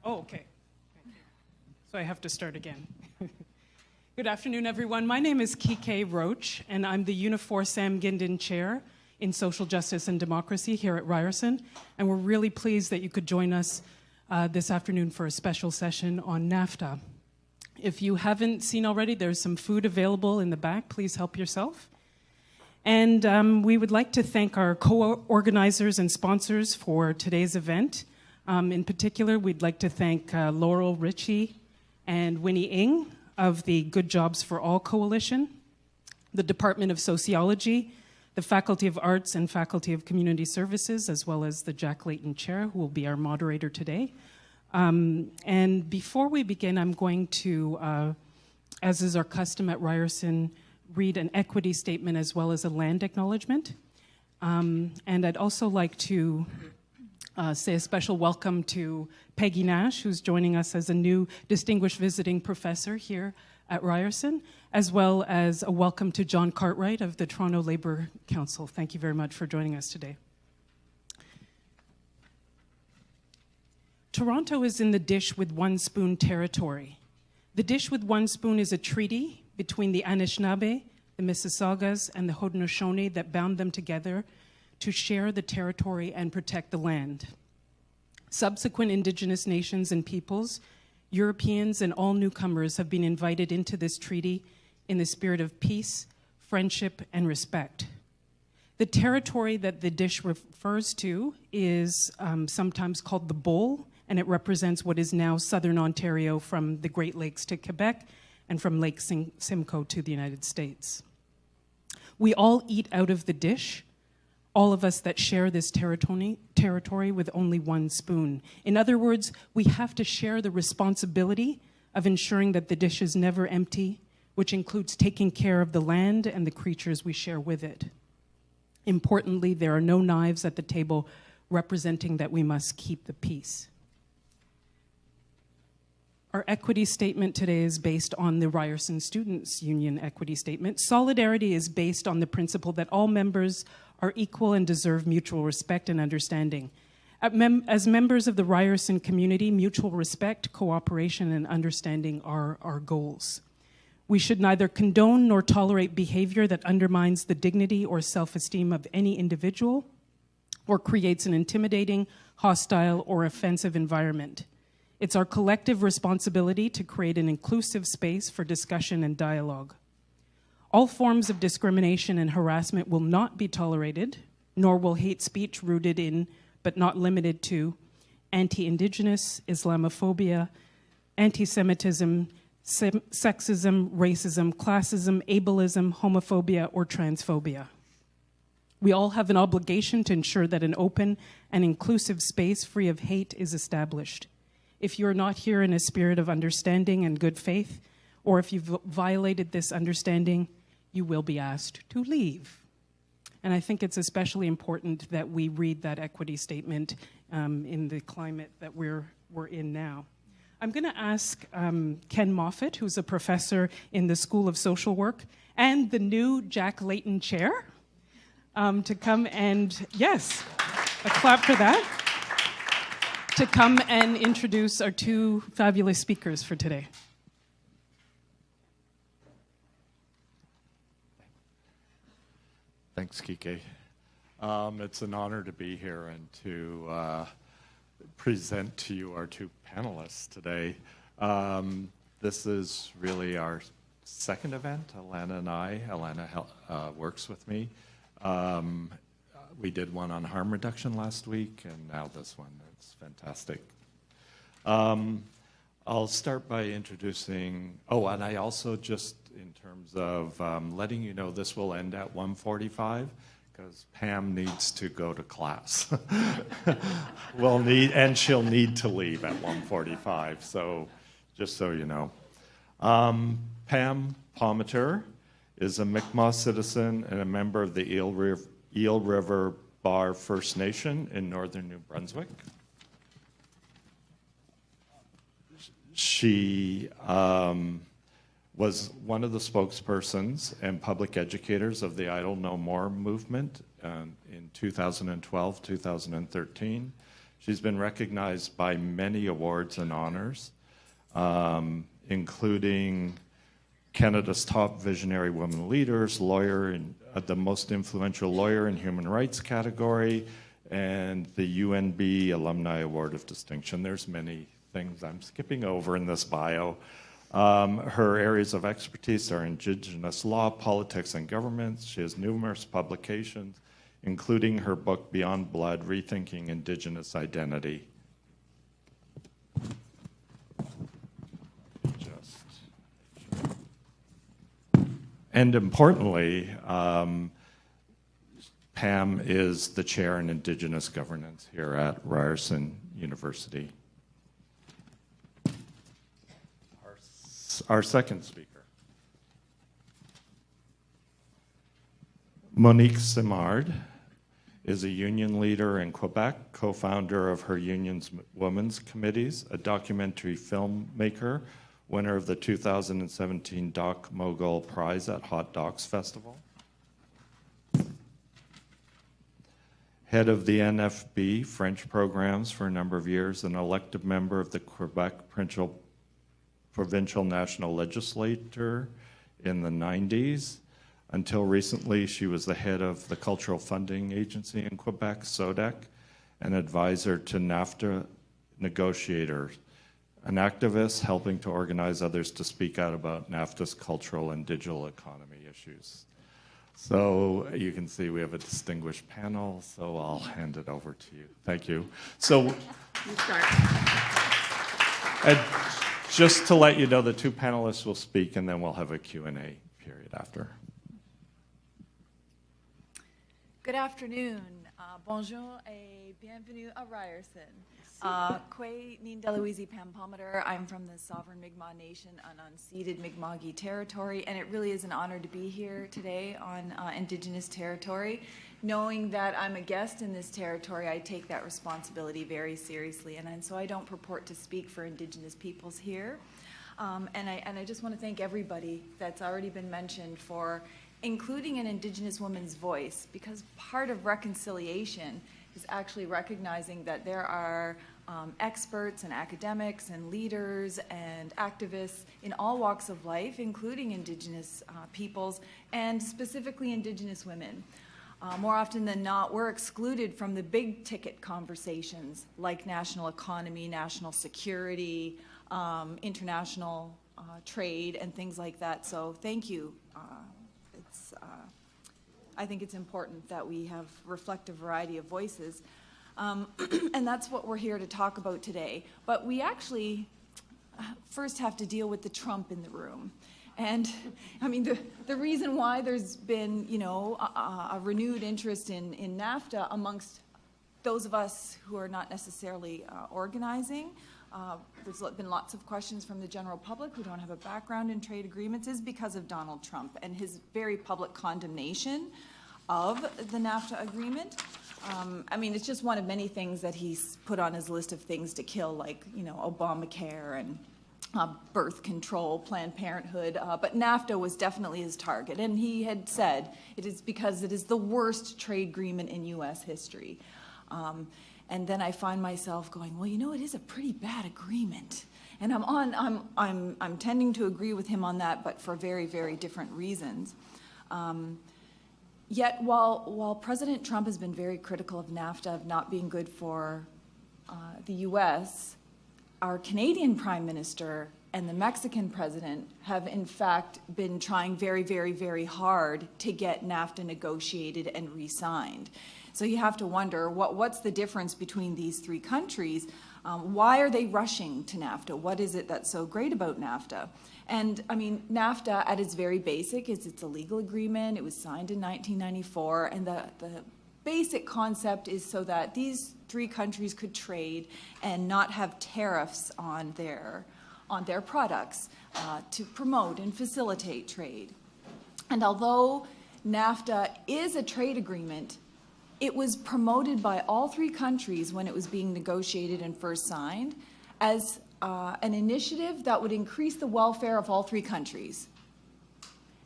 Okay. So I have to start again. Good afternoon, everyone. My name is Kike Roach, and I'm the Unifor Sam Gindin Chair in Social Justice and Democracy here at Ryerson. And we're really pleased that you could join us this afternoon for a special session on NAFTA. If you haven't seen already, there's some food available in the back. Please help yourself. And we would like to thank our co-organizers and sponsors for today's event. In particular, we'd like to thank Laurel Ritchie and Winnie Ng of the Good Jobs for All Coalition, the Department of Sociology, the Faculty of Arts and Faculty of Community Services, as well as the Jack Layton Chair, who will be our moderator today. And before we begin, I'm going to, as is our custom at Ryerson, read an equity statement as well as a land acknowledgement. And I'd also like to say a special welcome to Peggy Nash, who's joining us as a new distinguished visiting professor here at Ryerson, as well as a welcome to John Cartwright of the Toronto Labour Council. Thank you very much for joining us today. Toronto is in the dish with one spoon territory. The dish with one spoon is a treaty between the Anishinaabe, the Mississaugas, and the Haudenosaunee that bound them together to share the territory and protect the land. Subsequent Indigenous nations and peoples, Europeans, and all newcomers have been invited into this treaty in the spirit of peace, friendship, and respect. The territory that the dish refers to is sometimes called the Bowl, and it represents what is now southern Ontario from the Great Lakes to Quebec and from Lake Simcoe to the United States. We all eat out of the dish, all of us that share this territory with only one spoon. In other words, we have to share the responsibility of ensuring that the dish is never empty, which includes taking care of the land and the creatures we share with it. Importantly, there are no knives at the table representing that we must keep the peace. Our equity statement today is based on the Ryerson Students' Union equity statement. Solidarity is based on the principle that all members are equal and deserve mutual respect and understanding. As members of the Ryerson community, mutual respect, cooperation, and understanding are our goals. We should neither condone nor tolerate behavior that undermines the dignity or self-esteem of any individual or creates an intimidating, hostile, or offensive environment. It's our collective responsibility to create an inclusive space for discussion and dialogue. All forms of discrimination and harassment will not be tolerated, nor will hate speech rooted in, but not limited to, anti-Indigenous, Islamophobia, anti-Semitism, sexism, racism, classism, ableism, homophobia, or transphobia. We all have an obligation to ensure that an open and inclusive space free of hate is established. If you're not here in a spirit of understanding and good faith, or if you've violated this understanding, you will be asked to leave. And I think it's especially important that we read that equity statement in the climate that we're in now. I'm going to ask Ken Moffat, who's a professor in the School of Social Work, and the new Jack Layton Chair, to come and, yes, a clap for that, to come and introduce our two fabulous speakers for today. Thanks, Kike. It's an honor to be here and to present to you our two panelists today. This is really our second event, Alana and I. Alana works with me. We did one on harm reduction last week, and now this one. It's fantastic. I'll start by introducing, and I also just, in terms of letting you know, this will end at 1:45 because Pam needs to go to class. And she'll need to leave at 1:45, so just so you know. Pam Palmater is a Mi'kmaq citizen and a member of the Eel River Bar First Nation in northern New Brunswick. She was one of the spokespersons and public educators of the Idle No More movement in 2012, 2013. She's been recognized by many awards and honors, including Canada's top visionary women leaders, lawyer, and the most influential lawyer in human rights category, and the UNB Alumni Award of Distinction. There's many things I'm skipping over in this bio. Her areas of expertise are Indigenous law, politics, and governments. She has numerous publications, including her book, Beyond Blood, Rethinking Indigenous Identity. And importantly, Pam is the chair in Indigenous Governance here at Ryerson University. Our second speaker, Monique Simard, is a union leader in Quebec, co-founder of her union's women's committees, a documentary filmmaker, winner of the 2017 Doc Mogul Prize at Hot Docs Festival, head of the NFB French programs for a number of years, an elected member of the Quebec Provincial National Legislature in the 90s. Until recently, she was the head of the Cultural Funding Agency in Quebec, SODEC, an advisor to NAFTA negotiators, an activist helping to organize others to speak out about NAFTA's cultural and digital economy issues. So you can see we have a distinguished panel, so I'll hand it over to you. Thank you. So, you start. And just to let you know, the two panelists will speak, and then we'll have a Q&A period after. Good afternoon. Bonjour et bienvenue à Ryerson. Kwe Nin Deloise Pam Palmater. I'm from the Sovereign Mi'kmaq Nation on unceded Mi'kmaqi territory, and it really is an honor to be here today on Indigenous territory. Knowing that I'm a guest in this territory, I take that responsibility very seriously, and so I don't purport to speak for Indigenous peoples here. And I just want to thank everybody that's already been mentioned for including an Indigenous woman's voice, because part of reconciliation is actually recognizing that there are experts and academics and leaders and activists in all walks of life, including Indigenous peoples and specifically Indigenous women. More often than not, we're excluded from the big ticket conversations like national economy, national security, international trade, and things like that. So thank you. I think it's important that we have reflect a variety of voices. And that's what we're here to talk about today. But we actually first have to deal with the Trump in the room. And I mean, the reason why there's been, you know, a renewed interest in NAFTA amongst those of us who are not necessarily organizing, there's been lots of questions from the general public who don't have a background in trade agreements, is because of Donald Trump and his very public condemnation of the NAFTA agreement. I mean, it's just one of many things that he's put on his list of things to kill, like, you know, Obamacare and birth control, Planned Parenthood, but NAFTA was definitely his target. And he had said it is because it is the worst trade agreement in U.S. history. And then I find myself going, well, you know, it is a pretty bad agreement. And I'm tending to agree with him on that, but for very, very different reasons. Yet, while President Trump has been very critical of NAFTA, of not being good for the U.S., our Canadian Prime Minister and the Mexican President have, in fact, been trying very, very, very hard to get NAFTA negotiated and re-signed. So you have to wonder, what's the difference between these three countries? Why are they rushing to NAFTA? What is it that's so great about NAFTA? And I mean, NAFTA at its very basic is it's a legal agreement. It was signed in 1994, and the basic concept is so that these three countries could trade and not have tariffs on their products to promote and facilitate trade. And although NAFTA is a trade agreement, it was promoted by all three countries when it was being negotiated and first signed as an initiative that would increase the welfare of all three countries.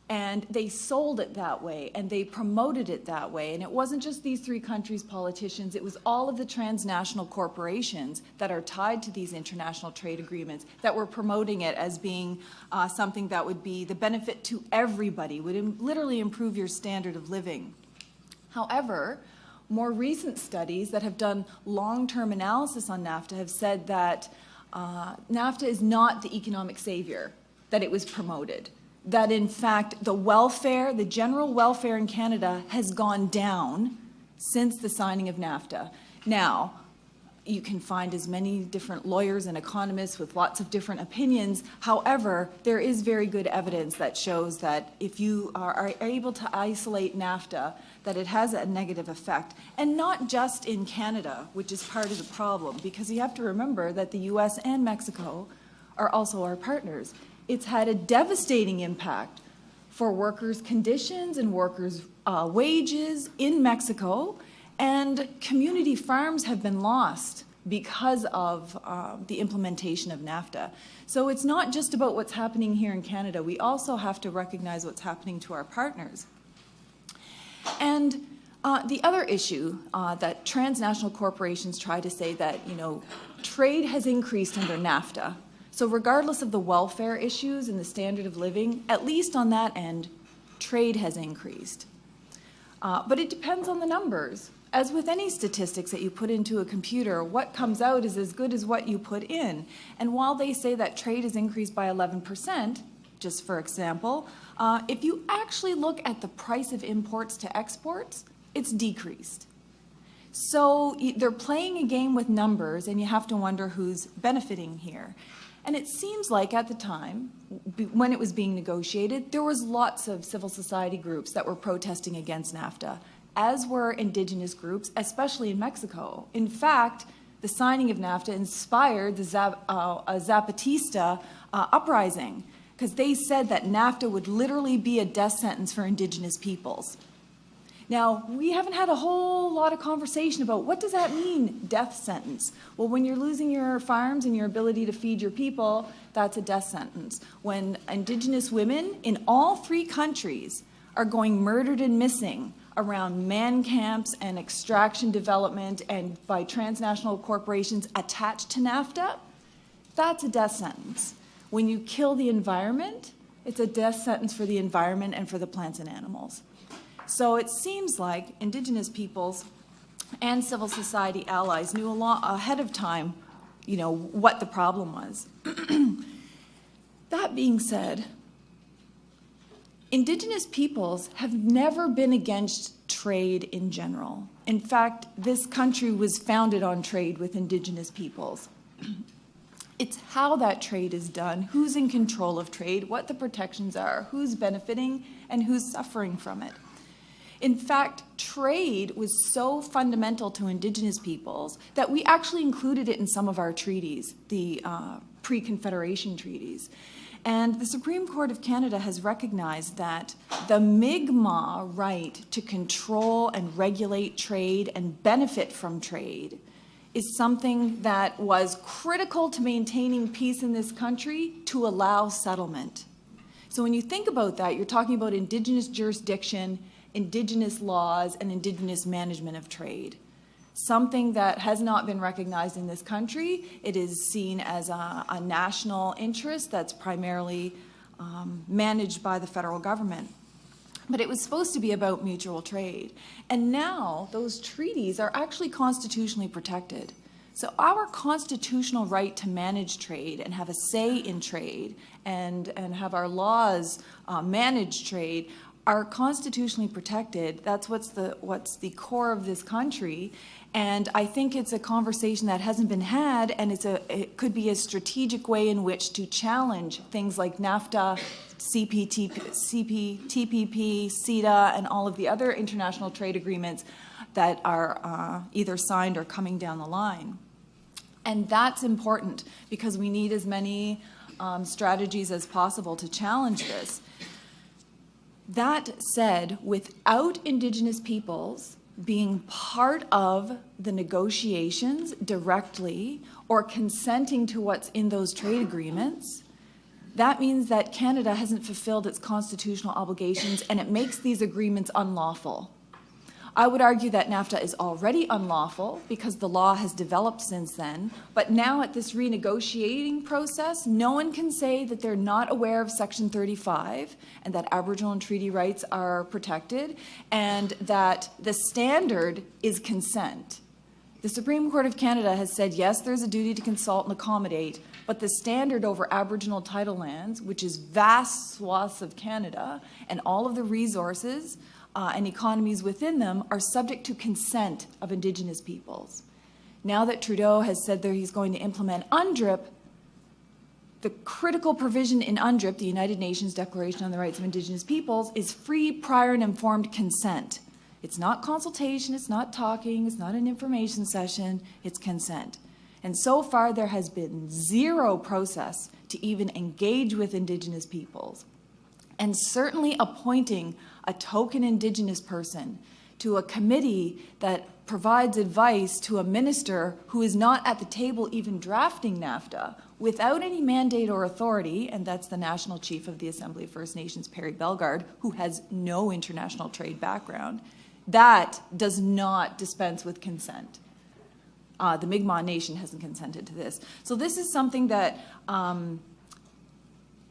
And they sold it that way, and they promoted it that way. And it wasn't just these 3 countries' politicians, it was all of the transnational corporations that are tied to these international trade agreements that were promoting it as being something that would be the benefit to everybody, would literally improve your standard of living. However, more recent studies that have done long-term analysis on NAFTA have said that NAFTA is not the economic savior that it was promoted. That in fact the welfare, the general welfare in Canada has gone down since the signing of NAFTA. Now, you can find as many different lawyers and economists with lots of different opinions. However, there is very good evidence that shows that if you are able to isolate NAFTA, that it has a negative effect. And not just in Canada, which is part of the problem, because you have to remember that the US and Mexico are also our partners. It's had a devastating impact for workers' conditions and workers' wages in Mexico, and community farms have been lost because of the implementation of NAFTA. So it's not just about what's happening here in Canada. We also have to recognize what's happening to our partners. And the other issue that transnational corporations try to say that, trade has increased under NAFTA. So regardless of the welfare issues and the standard of living, at least on that end, trade has increased. But it depends on the numbers. As with any statistics that you put into a computer, what comes out is as good as what you put in. And while they say that trade has increased by 11%, just for example, if you actually look at the price of imports to exports, it's decreased. So they're playing a game with numbers, and you have to wonder who's benefiting here. And it seems like at the time, when it was being negotiated, there was lots of civil society groups that were protesting against NAFTA, as were Indigenous groups, especially in Mexico. In fact, the signing of NAFTA inspired the Zapatista uprising, because they said that NAFTA would literally be a death sentence for Indigenous peoples. Now, we haven't had a whole lot of conversation about what does that mean, death sentence? Well, when you're losing your farms and your ability to feed your people, that's a death sentence. When Indigenous women in all 3 countries are going murdered and missing around man camps and extraction development and by transnational corporations attached to NAFTA, that's a death sentence. When you kill the environment, it's a death sentence for the environment and for the plants and animals. So it seems like Indigenous peoples and civil society allies knew a lot ahead of time, what the problem was. That being said, Indigenous peoples have never been against trade in general. In fact, this country was founded on trade with Indigenous peoples. It's how that trade is done, who's in control of trade, what the protections are, who's benefiting, and who's suffering from it. In fact, trade was so fundamental to Indigenous peoples that we actually included it in some of our treaties, the pre-Confederation treaties. And the Supreme Court of Canada has recognized that the Mi'kmaq right to control and regulate trade and benefit from trade is something that was critical to maintaining peace in this country to allow settlement. So when you think about that, you're talking about Indigenous jurisdiction, Indigenous laws, and Indigenous management of trade. Something that has not been recognized in this country. It is seen as a national interest that's primarily managed by the federal government. But it was supposed to be about mutual trade. And now those treaties are actually constitutionally protected. So our constitutional right to manage trade and have a say in trade and have our laws manage trade are constitutionally protected. That's what's the core of this country. And I think it's a conversation that hasn't been had, and it could be a strategic way in which to challenge things like NAFTA, TPP, CETA, and all of the other international trade agreements that are either signed or coming down the line. And that's important because we need as many strategies as possible to challenge this. That said, without Indigenous peoples being part of the negotiations directly or consenting to what's in those trade agreements, that means that Canada hasn't fulfilled its constitutional obligations, and it makes these agreements unlawful. I would argue that NAFTA is already unlawful because the law has developed since then, but now at this renegotiating process, no one can say that they're not aware of Section 35 and that Aboriginal and treaty rights are protected and that the standard is consent. The Supreme Court of Canada has said, yes, there's a duty to consult and accommodate, but the standard over Aboriginal title lands, which is vast swaths of Canada, and all of the resources and economies within them are subject to consent of Indigenous peoples. Now that Trudeau has said that he's going to implement UNDRIP, the critical provision in UNDRIP, the United Nations Declaration on the Rights of Indigenous Peoples, is free, prior, and informed consent. It's not consultation, it's not talking, it's not an information session, it's consent. And so far there has been zero process to even engage with Indigenous peoples. And certainly appointing a token Indigenous person to a committee that provides advice to a minister who is not at the table even drafting NAFTA without any mandate or authority, and that's the National Chief of the Assembly of First Nations, Perry Bellegarde, who has no international trade background, that does not dispense with consent. The Mi'kmaq Nation hasn't consented to this. So this is something that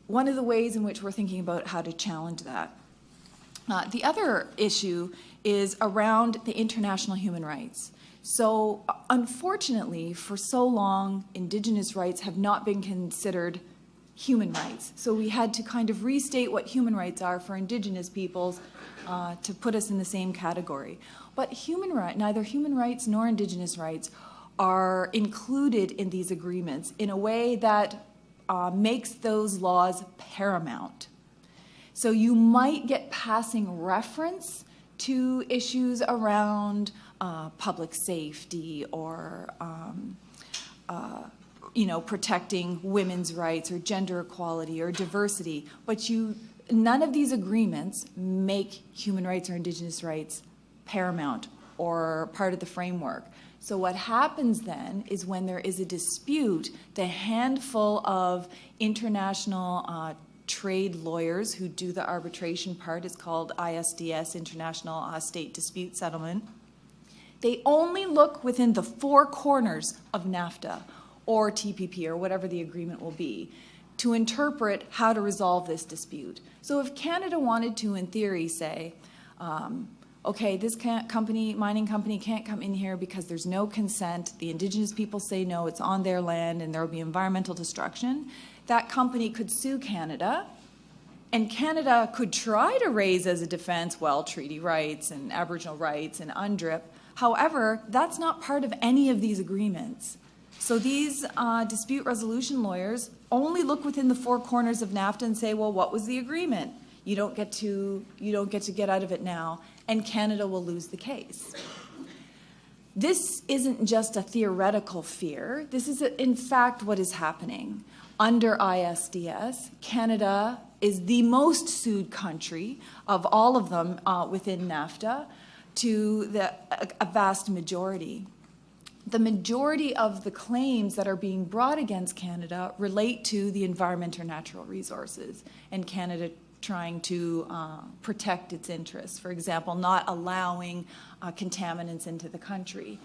one of the ways in which we're thinking about how to challenge that. The other issue is around the international human rights. So unfortunately, for so long, Indigenous rights have not been considered human rights. So we had to kind of restate what human rights are for Indigenous peoples to put us in the same category. But neither human rights nor Indigenous rights are included in these agreements in a way that makes those laws paramount. So you might get passing reference to issues around public safety or protecting women's rights or gender equality or diversity, but none of these agreements make human rights or Indigenous rights paramount or part of the framework. So what happens then is when there is a dispute, the handful of international trade lawyers who do the arbitration part is called ISDS, International State Dispute Settlement. They only look within the four corners of NAFTA or TPP or whatever the agreement will be to interpret how to resolve this dispute. So if Canada wanted to, in theory, say, okay, this mining company can't come in here because there's no consent, the Indigenous people say no, it's on their land and there will be environmental destruction, that company could sue Canada, and Canada could try to raise as a defense, well, treaty rights and Aboriginal rights and UNDRIP. However, that's not part of any of these agreements. So these dispute resolution lawyers only look within the four corners of NAFTA and say, well, what was the agreement? You don't get to get out of it now, and Canada will lose the case. This isn't just a theoretical fear. This is, in fact, what is happening. Under ISDS, Canada is the most sued country of all of them within NAFTA to a vast majority. The majority of the claims that are being brought against Canada relate to the environment or natural resources, and Canada trying to protect its interests. For example, not allowing contaminants into the country.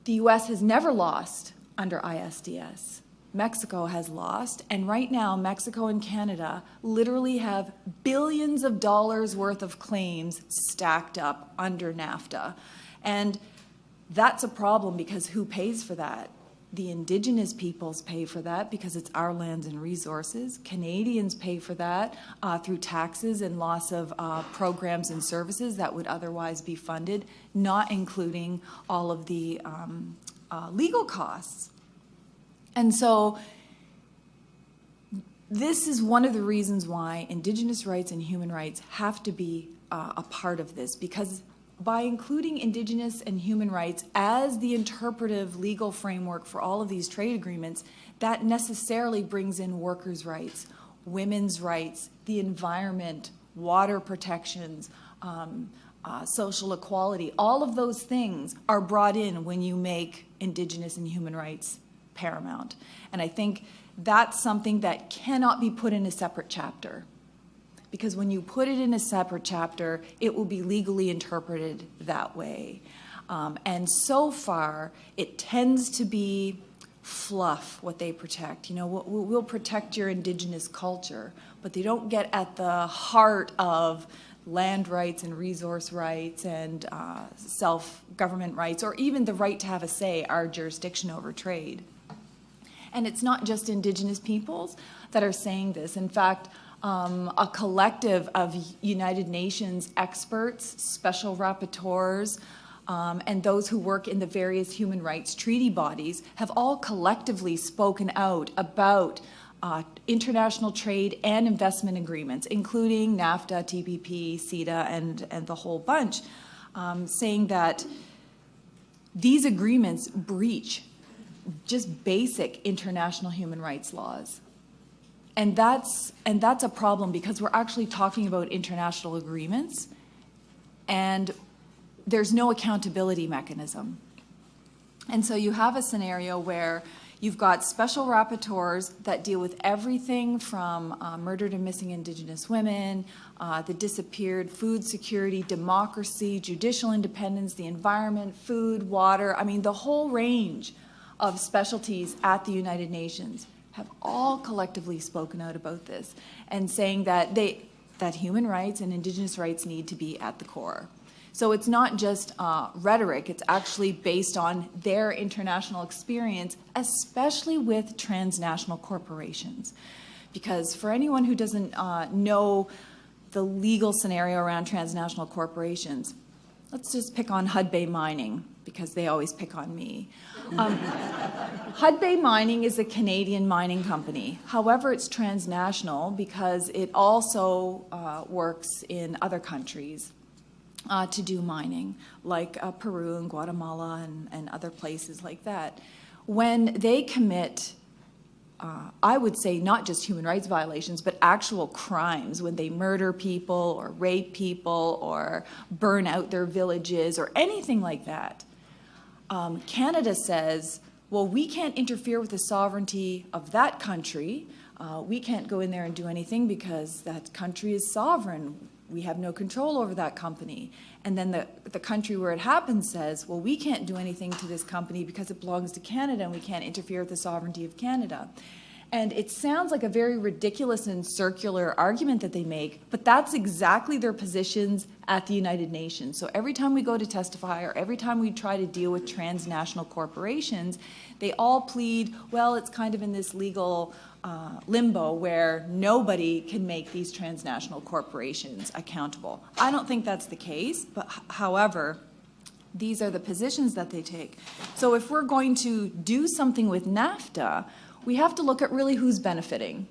The U.S. has never lost under ISDS. Mexico has lost, and right now Mexico and Canada literally have billions of dollars worth of claims stacked up under NAFTA. And that's a problem because who pays for that? The Indigenous peoples pay for that because it's our lands and resources. Canadians pay for that through taxes and loss of programs and services that would otherwise be funded, not including all of the legal costs. And so this is one of the reasons why Indigenous rights and human rights have to be a part of this, because by including Indigenous and human rights as the interpretive legal framework for all of these trade agreements, that necessarily brings in workers' rights, women's rights, the environment, water protections, social equality. All of those things are brought in when you make Indigenous and human rights paramount. And I think that's something that cannot be put in a separate chapter. Because when you put it in a separate chapter, it will be legally interpreted that way. And so far, it tends to be fluff, what they protect. You know, we'll protect your Indigenous culture, but they don't get at the heart of land rights and resource rights and self-government rights, or even the right to have a say, our jurisdiction over trade. And it's not just Indigenous peoples that are saying this. In fact, a collective of United Nations experts, special rapporteurs, and those who work in the various human rights treaty bodies have all collectively spoken out about international trade and investment agreements, including NAFTA, TPP, CETA, and the whole bunch, saying that these agreements breach just basic international human rights laws. And that's a problem, because we're actually talking about international agreements, and there's no accountability mechanism. And so you have a scenario where you've got special rapporteurs that deal with everything from murdered and missing Indigenous women, the disappeared, food security, democracy, judicial independence, the environment, food, water. I mean, the whole range of specialties at the United Nations have all collectively spoken out about this and saying that that human rights and Indigenous rights need to be at the core. So it's not just rhetoric, it's actually based on their international experience, especially with transnational corporations. Because for anyone who doesn't know the legal scenario around transnational corporations, let's just pick on Hudbay Mining, because they always pick on me. Hudbay Mining is a Canadian mining company. However, it's transnational because it also works in other countries to do mining, like Peru and Guatemala and other places like that. When they commit, I would say not just human rights violations, but actual crimes, when they murder people or rape people or burn out their villages or anything like that, Canada says, well, we can't interfere with the sovereignty of that country. We can't go in there and do anything because that country is sovereign. We have no control over that company. And then the country where it happens says, well, we can't do anything to this company because it belongs to Canada and we can't interfere with the sovereignty of Canada. And it sounds like a very ridiculous and circular argument that they make, but that's exactly their positions at the United Nations. So every time we go to testify or every time we try to deal with transnational corporations, they all plead, well, it's kind of in this legal limbo where nobody can make these transnational corporations accountable. I don't think that's the case, but however, these are the positions that they take. So if we're going to do something with NAFTA, we have to look at really who's benefiting.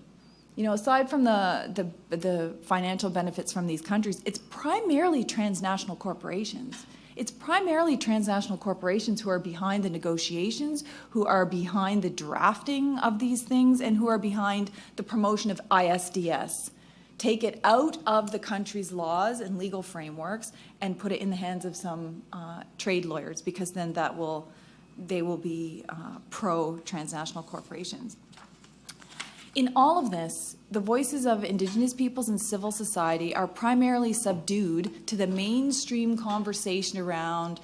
You know, aside from the financial benefits from these countries, it's primarily transnational corporations. It's primarily transnational corporations who are behind the negotiations, who are behind the drafting of these things, and who are behind the promotion of ISDS. Take it out of the country's laws and legal frameworks and put it in the hands of some trade lawyers, because then they will be pro-transnational corporations. In all of this, the voices of Indigenous peoples and civil society are primarily subdued to the mainstream conversation around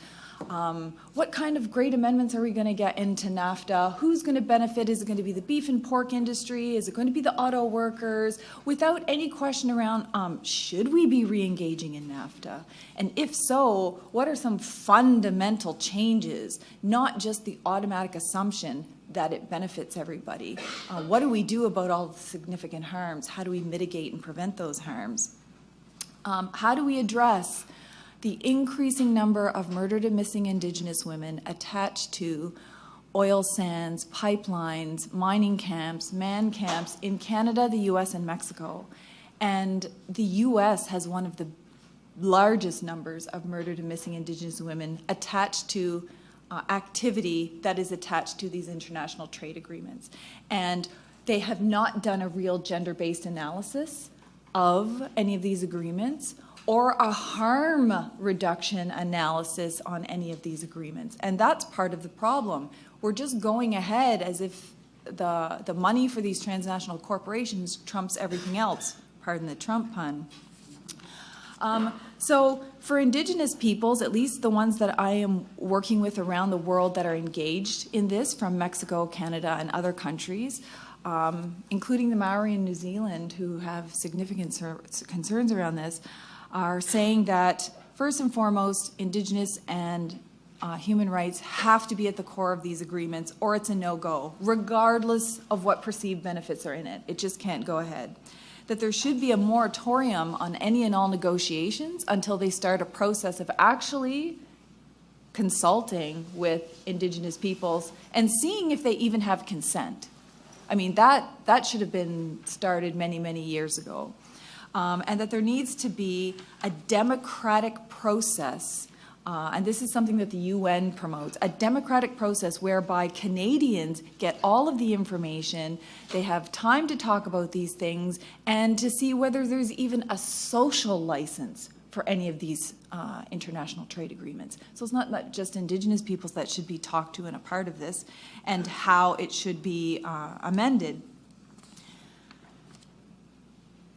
what kind of great amendments are we going to get into NAFTA? Who's going to benefit? Is it going to be the beef and pork industry? Is it going to be the auto workers? Without any question around, should we be re-engaging in NAFTA? And if so, what are some fundamental changes, not just the automatic assumption that it benefits everybody? What do we do about all the significant harms? How do we mitigate and prevent those harms? How do we address the increasing number of murdered and missing Indigenous women attached to oil sands, pipelines, mining camps, man camps in Canada, the US, and Mexico? And the US has one of the largest numbers of murdered and missing Indigenous women attached to activity that is attached to these international trade agreements. And they have not done a real gender-based analysis of any of these agreements or a harm reduction analysis on any of these agreements. And that's part of the problem. we're just going ahead as if the money for these transnational corporations trumps everything else. Pardon the Trump pun. So for Indigenous peoples, at least the ones that I am working with around the world that are engaged in this, from Mexico, Canada, and other countries, including the Maori in New Zealand, who have significant concerns around this, are saying that, first and foremost, Indigenous and human rights have to be at the core of these agreements, or it's a no-go, regardless of what perceived benefits are in it. It just can't go ahead. That there should be a moratorium on any and all negotiations until they start a process of actually consulting with Indigenous peoples and seeing if they even have consent. I mean, that should have been started many, many years ago. And that there needs to be a democratic process, and this is something that the UN promotes, a democratic process whereby Canadians get all of the information, they have time to talk about these things, and to see whether there's even a social license for any of these international trade agreements. So it's not just Indigenous peoples that should be talked to and a part of this, and how it should be amended.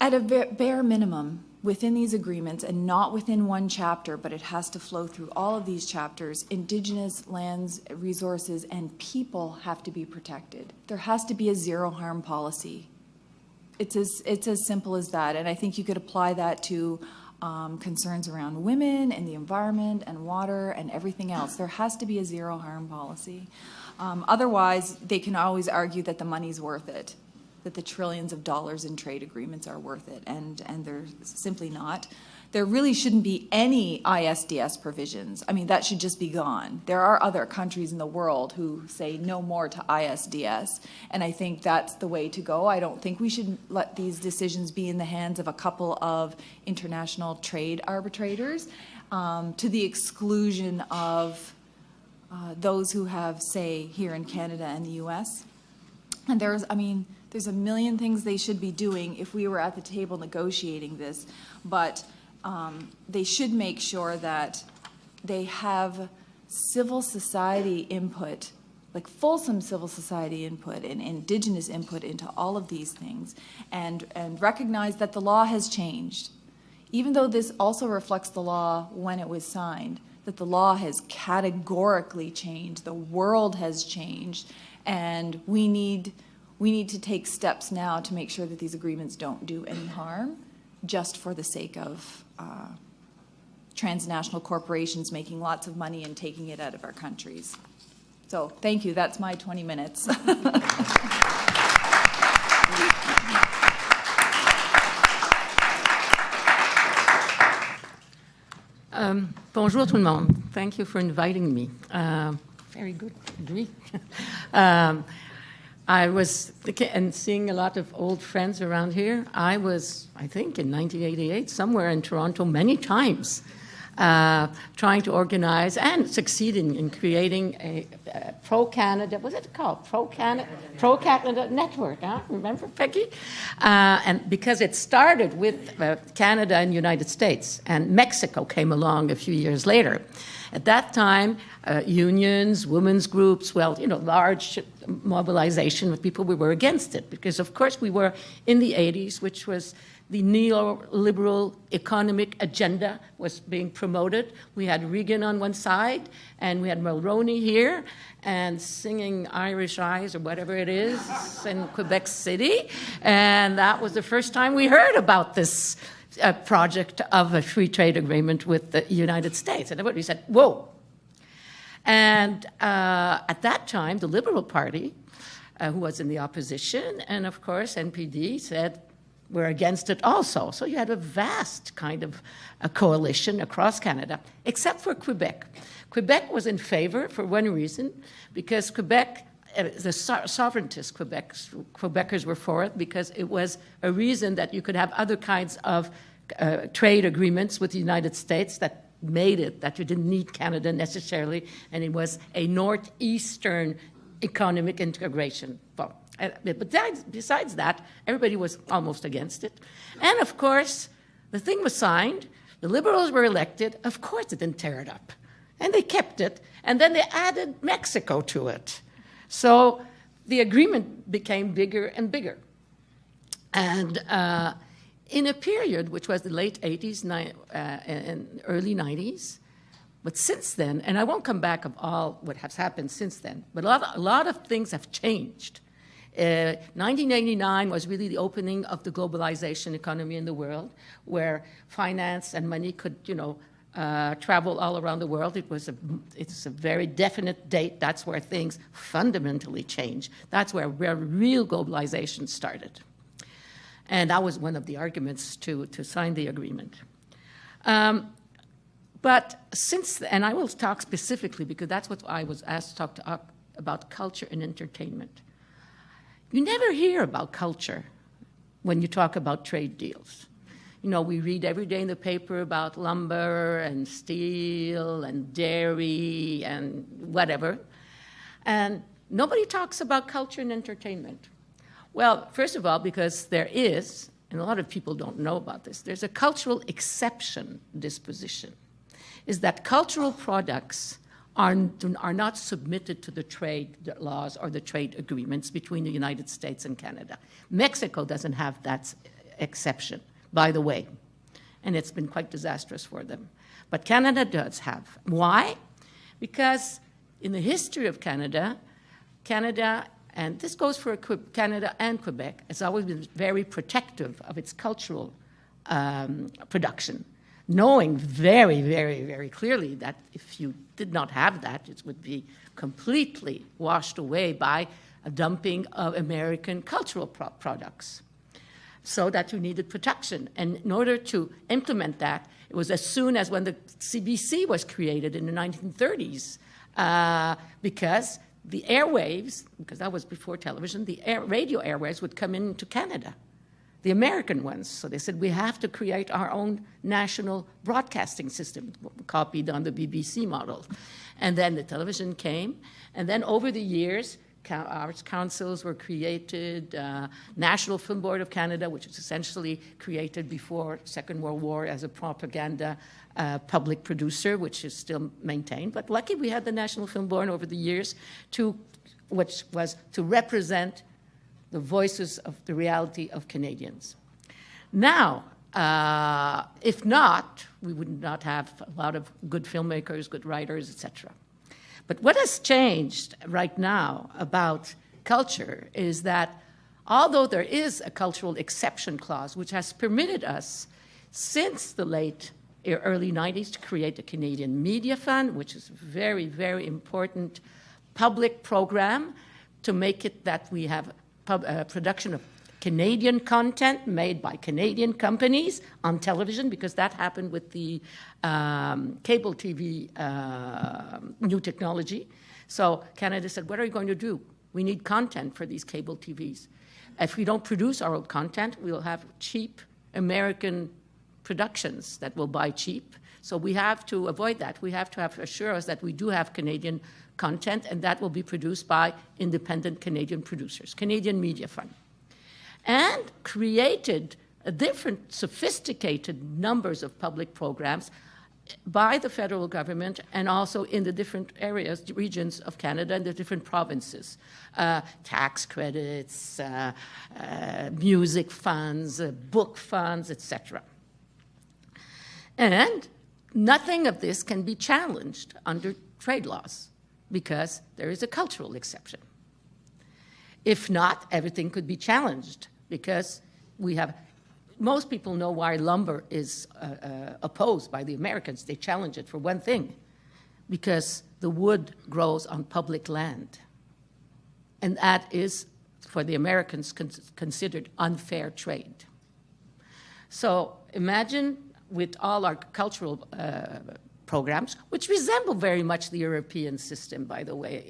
At a bare minimum, within these agreements, and not within one chapter, but it has to flow through all of these chapters, Indigenous lands, resources, and people have to be protected. There has to be a zero harm policy. It's as simple as that, and I think you could apply that to concerns around women and the environment and water and everything else. There has to be a zero harm policy. Otherwise, they can always argue that the money's worth it, that the trillions of dollars in trade agreements are worth it, and they're simply not. There really shouldn't be any ISDS provisions. I mean, that should just be gone. There are other countries in the world who say no more to ISDS, and I think that's the way to go. I don't think we should let these decisions be in the hands of a couple of international trade arbitrators to the exclusion of those who have say here in Canada and the US. And there's a million things they should be doing if we were at the table negotiating this, but they should make sure that they have civil society input, like fulsome civil society input and Indigenous input into all of these things, and recognize that the law has changed. Even though this also reflects the law when it was signed, that the law has categorically changed, the world has changed, and we need to take steps now to make sure that these agreements don't do any harm, just for the sake of transnational corporations making lots of money and taking it out of our countries. So thank you. That's my 20 minutes. Bonjour tout le monde. Thank you for inviting me. Very good. Agree. I was, and seeing a lot of old friends around here, I was, I think, in 1988, somewhere in Toronto many times, trying to organize and succeeding in creating a pro-Canada, what's it called? Pro-Canada network, huh? Remember, Peggy? And because it started with Canada and United States, and Mexico came along a few years later. At that time, unions, women's groups, large mobilization of people, we were against it because, of course, we were in the 80s, which was the neoliberal economic agenda was being promoted. We had Reagan on one side, and we had Mulroney here, and singing Irish Eyes or whatever it is in Quebec City. And that was the first time we heard about this project of a free trade agreement with the United States. And everybody said, whoa. And at that time, the Liberal Party, who was in the opposition, and of course NPD, said, we're against it also. So you had a vast kind of a coalition across Canada, except for Quebec. Quebec was in favor for one reason, because Quebec, the sovereigntist Quebecers were for it, because it was a reason that you could have other kinds of trade agreements with the United States that made it that you didn't need Canada necessarily, and it was a northeastern economic integration. Well, but besides that, everybody was almost against it. And of course, the thing was signed, the Liberals were elected, of course they didn't tear it up. And they kept it, and then they added Mexico to it. So the agreement became bigger and bigger. And in a period which was the late 80s and early 90s, but since then, and I won't come back of all what has happened since then, but a lot of things have changed. 1989 was really the opening of the globalization economy in the world, where finance and money could, travel all around the world. It's a very definite date. That's where things fundamentally change. That's where real globalization started. And that was one of the arguments to sign the agreement. But since, and I will talk specifically because that's what I was asked to talk about culture and entertainment. You never hear about culture when you talk about trade deals. We read every day in the paper about lumber and steel and dairy and whatever. And nobody talks about culture and entertainment. Well, first of all, because there is, and a lot of people don't know about this, there's a cultural exception disposition, is that cultural products are not submitted to the trade laws or the trade agreements between the United States and Canada. Mexico doesn't have that exception, by the way, and it's been quite disastrous for them. But Canada does have. Why? Because in the history of Canada, and this goes for Canada and Quebec, has always been very protective of its cultural production, knowing very, very, very clearly that if you did not have that, it would be completely washed away by a dumping of American cultural products. So that you needed protection. And in order to implement that, it was as soon as when the CBC was created in the 1930s, because the airwaves, because that was before television, the radio airwaves would come into Canada, the American ones. So they said, we have to create our own national broadcasting system, copied on the BBC model. And then the television came. And then over the years, arts councils were created, National Film Board of Canada, which was essentially created before Second World War as a propaganda public producer, which is still maintained. But lucky we had the National Film Board over the years, which was to represent the voices of the reality of Canadians. Now, if not, we would not have a lot of good filmmakers, good writers, etc. But what has changed right now about culture is that although there is a cultural exception clause which has permitted us since the early 90s to create the Canadian Media Fund, which is a very, very important public program to make it that we have production of Canadian content made by Canadian companies on television, because that happened with the cable TV new technology. So Canada said, what are you going to do? We need content for these cable TVs. If we don't produce our own content, we'll have cheap American productions that will buy cheap. So we have to avoid that. We have to assure us that we do have Canadian content, and that will be produced by independent Canadian producers, Canadian Media Fund. And created a different sophisticated numbers of public programs by the federal government and also in the different areas, regions of Canada and the different provinces. Tax credits, music funds, book funds, etc. And nothing of this can be challenged under trade laws because there is a cultural exception. If not, everything could be challenged because most people know why lumber is opposed by the Americans. They challenge it for one thing, because the wood grows on public land. And that is, for the Americans, considered unfair trade. So imagine with all our cultural programs, which resemble very much the European system, by the way,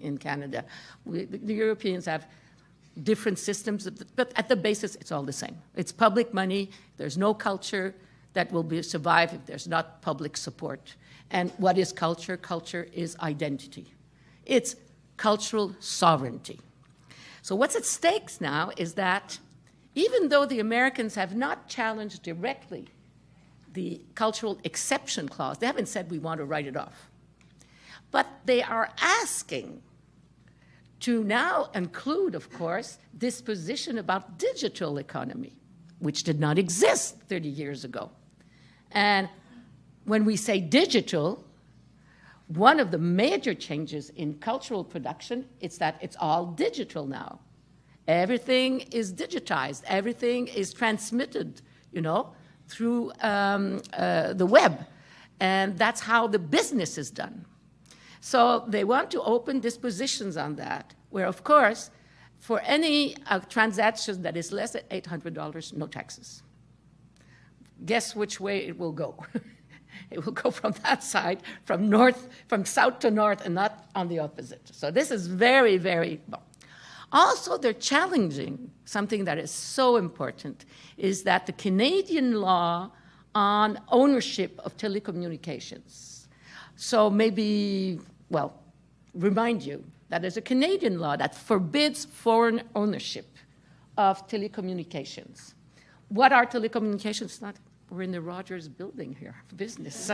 in Canada. The Europeans have different systems, but at the basis, it's all the same. It's public money. There's no culture that will survive if there's not public support. And what is culture? Culture is identity. It's cultural sovereignty. So what's at stake now is that even though the Americans have not challenged directly the cultural exception clause, they haven't said we want to write it off, but they are asking to now include, of course, this position about digital economy, which did not exist 30 years ago. And when we say digital, one of the major changes in cultural production is that it's all digital now. Everything is digitized. Everything is transmitted, through the web. And that's how the business is done. So they want to open dispositions on that, where, of course, for any transaction that is less than $800, no taxes. Guess which way it will go? It will go from that side, from south to north, and not on the opposite. So this is very, very well. Also, they're challenging something that is so important, is that the Canadian law on ownership of telecommunications. So maybe, remind you that there's a Canadian law that forbids foreign ownership of telecommunications. What are telecommunications? We're in the Rogers building here, business.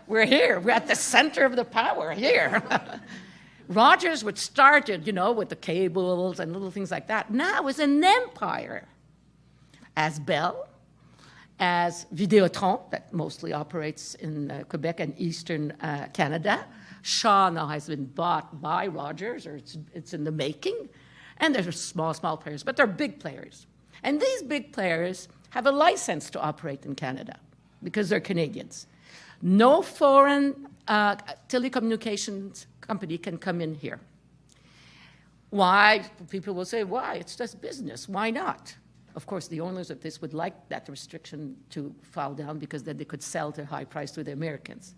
We're here. We're at the center of the power here. Rogers, which started, with the cables and little things like that, now is an empire. As Bell, as Videotron, that mostly operates in Quebec and eastern Canada. Shaw now has been bought by Rogers, or it's in the making. And there's small players, but they're big players. And these big players have a license to operate in Canada because they're Canadians. No foreign telecommunications company can come in here. Why? People will say, why? It's just business. Why not? Of course, the owners of this would like that restriction to fall down because then they could sell to a high price to the Americans.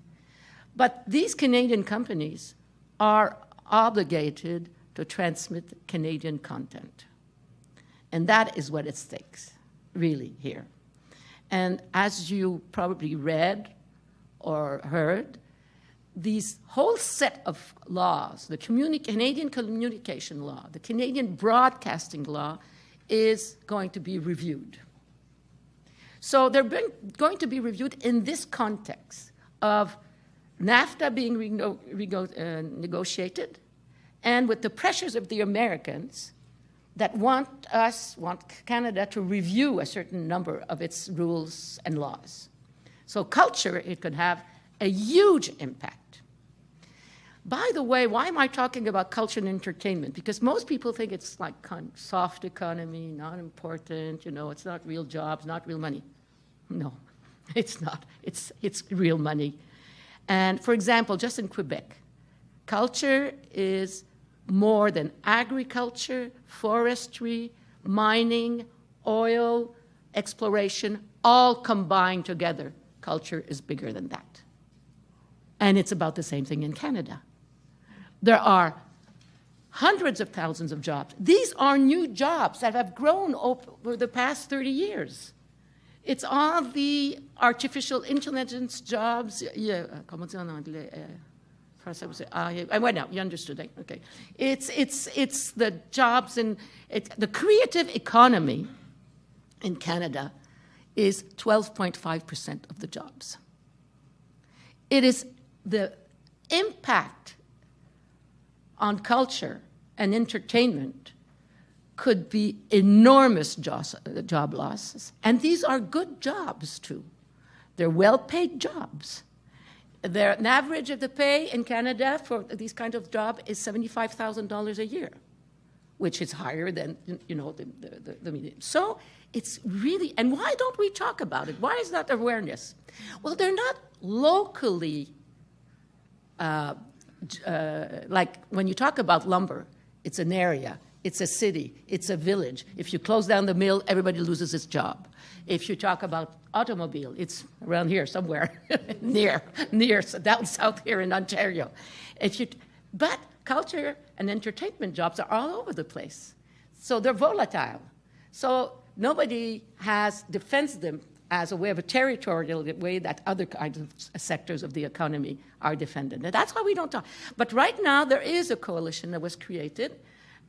But these Canadian companies are obligated to transmit Canadian content. And that is what it stakes, really, here. And as you probably read or heard, these whole set of laws, the Canadian communication law, the Canadian broadcasting law, is going to be reviewed. So they're going to be reviewed in this context of NAFTA being negotiated, and with the pressures of the Americans that want Canada to review a certain number of its rules and laws. So culture, it could have a huge impact. By the way, why am I talking about culture and entertainment? Because most people think it's like soft economy, not important, it's not real jobs, not real money. No, it's not. It's real money. And for example, just in Quebec, culture is more than agriculture, forestry, mining, oil, exploration, all combined together. Culture is bigger than that. And it's about the same thing in Canada. There are hundreds of thousands of jobs. These are new jobs that have grown over the past 30 years. It's all the artificial intelligence jobs. Comment dire en anglais? Français, vous well, no, you understood, eh? Okay. It's the jobs and the creative economy in Canada is 12.5% of the jobs. It is the impact on culture and entertainment could be enormous job losses. And these are good jobs, too. They're well-paid jobs. An average of the pay in Canada for these kind of job is $75,000 a year, which is higher than, the median. So it's really, and why don't we talk about it? Why is that awareness? Well, they're not locally, like when you talk about lumber, it's an area, it's a city, it's a village. If you close down the mill, everybody loses its job. If you talk about automobile, it's around here somewhere, near down south here in Ontario. But culture and entertainment jobs are all over the place. So they're volatile. So nobody defends them as a way of a territorial way that other kinds of sectors of the economy are defended. And that's why we don't talk. But right now, there is a coalition that was created.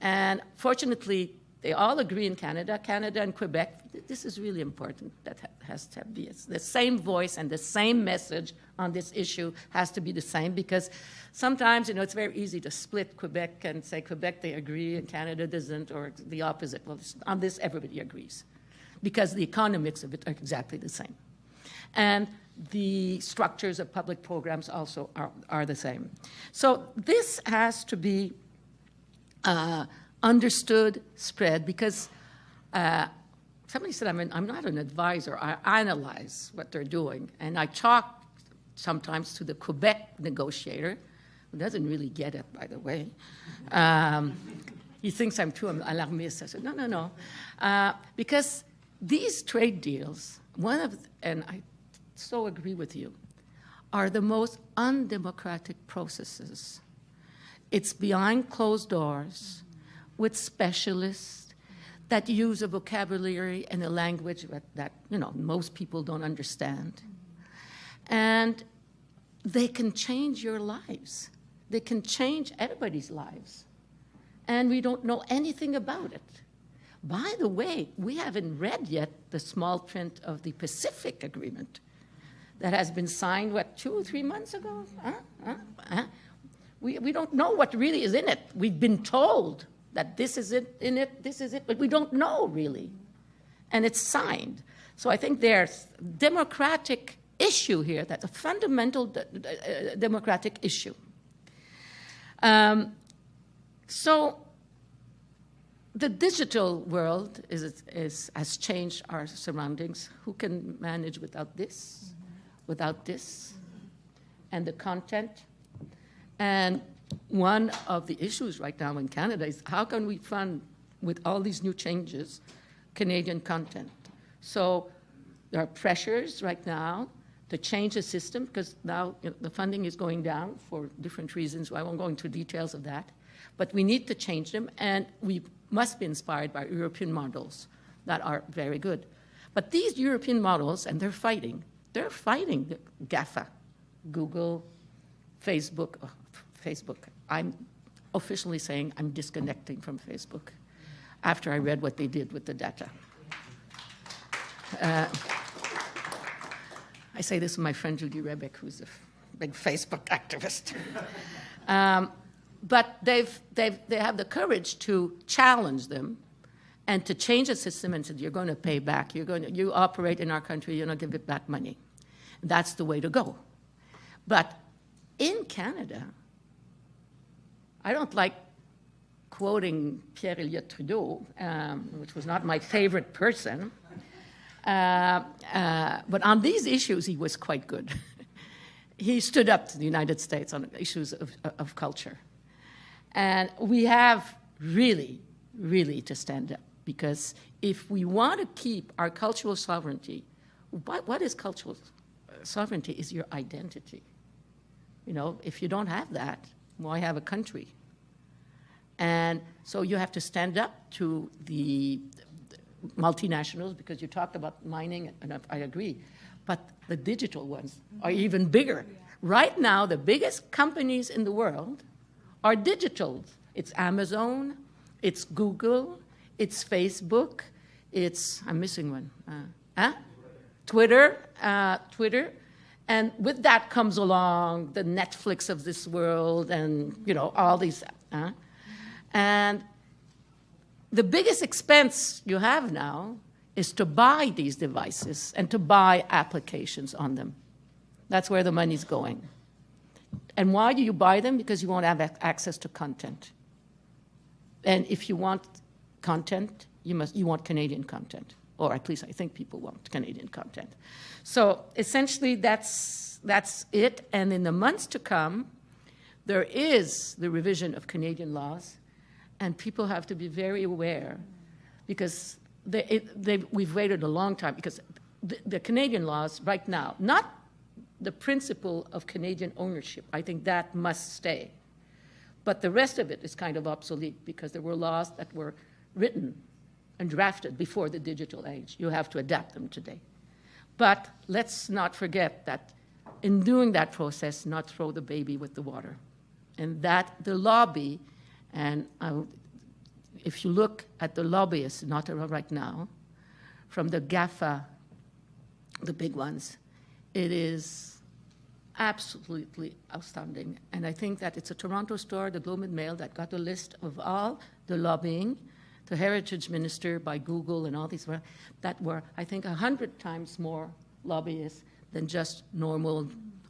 And fortunately, They all agree in Canada. Canada and Quebec, this is really important. That has to be the same voice and the same message on this issue has to be the same, because sometimes, it's very easy to split Quebec and say Quebec, they agree, and Canada doesn't, or the opposite. Well, on this, everybody agrees, because the economics of it are exactly the same. And the structures of public programs also are the same. So this has to be understood, spread, because somebody said I'm not an advisor. I analyze what they're doing. And I talk sometimes to the Quebec negotiator, who doesn't really get it, by the way. He thinks I'm too alarmist. I said, no. Because these trade deals, and I so agree with you, are the most undemocratic processes. It's behind closed doors with specialists that use a vocabulary and a language that most people don't understand. And they can change your lives. They can change everybody's lives. And we don't know anything about it. By the way, we haven't read yet the small print of the Pacific Agreement that has been signed, 2 or 3 months ago? We don't know what really is in it. We've been told that this is it, in it, this is it, but we don't know really. And it's signed. So I think there's a democratic issue here, that's a fundamental democratic issue. So the digital world has changed our surroundings. Who can manage without this, and the content? And one of the issues right now in Canada is how can we fund, with all these new changes, Canadian content? So there are pressures right now to change the system, because now the funding is going down for different reasons. I won't go into details of that. But we need to change them, and we must be inspired by European models that are very good. But these European models, and they're fighting the GAFA, Google, Facebook. I'm officially saying I'm disconnecting from Facebook after I read what they did with the data. I say this to my friend Judy Rebeck, who's a big Facebook activist. But they have the courage to challenge them and to change the system and say, you're going to pay back. You operate in our country, you're going to give it back money. That's the way to go. But in Canada, I don't like quoting Pierre Elliott Trudeau, which was not my favorite person. But on these issues, he was quite good. He stood up to the United States on issues of culture. And we have really, really to stand up, because if we want to keep our cultural sovereignty, what is cultural sovereignty? Is your identity. If you don't have that, why have a country? And so you have to stand up to the multinationals, because you talked about mining, and I agree, but the digital ones are even bigger. Right now, the biggest companies in the world are digital. It's Amazon, it's Google, it's Facebook, I'm missing one. Twitter. And with that comes along the Netflix of this world and, all these. And the biggest expense you have now is to buy these devices and to buy applications on them. That's where the money's going. And why do you buy them? Because you won't have access to content. And if you want content, you want Canadian content. Or at least I think people want Canadian content. So essentially that's it. And in the months to come, there is the revision of Canadian laws, and people have to be very aware, because we've waited a long time, because the Canadian laws right now, not the principle of Canadian ownership, I think that must stay. But the rest of it is kind of obsolete, because there were laws that were written and drafted before the digital age. You have to adapt them today. But let's not forget that in doing that process, not throw the baby with the water. And that the lobby, and if you look at the lobbyists in Ottawa right now, from the GAFA, the big ones, it is absolutely astounding. And I think that it's a Toronto Star, the Globe and Mail, that got a list of all the lobbying, the Heritage Minister by Google and all these, that were, I think, 100 times more lobbyists than just normal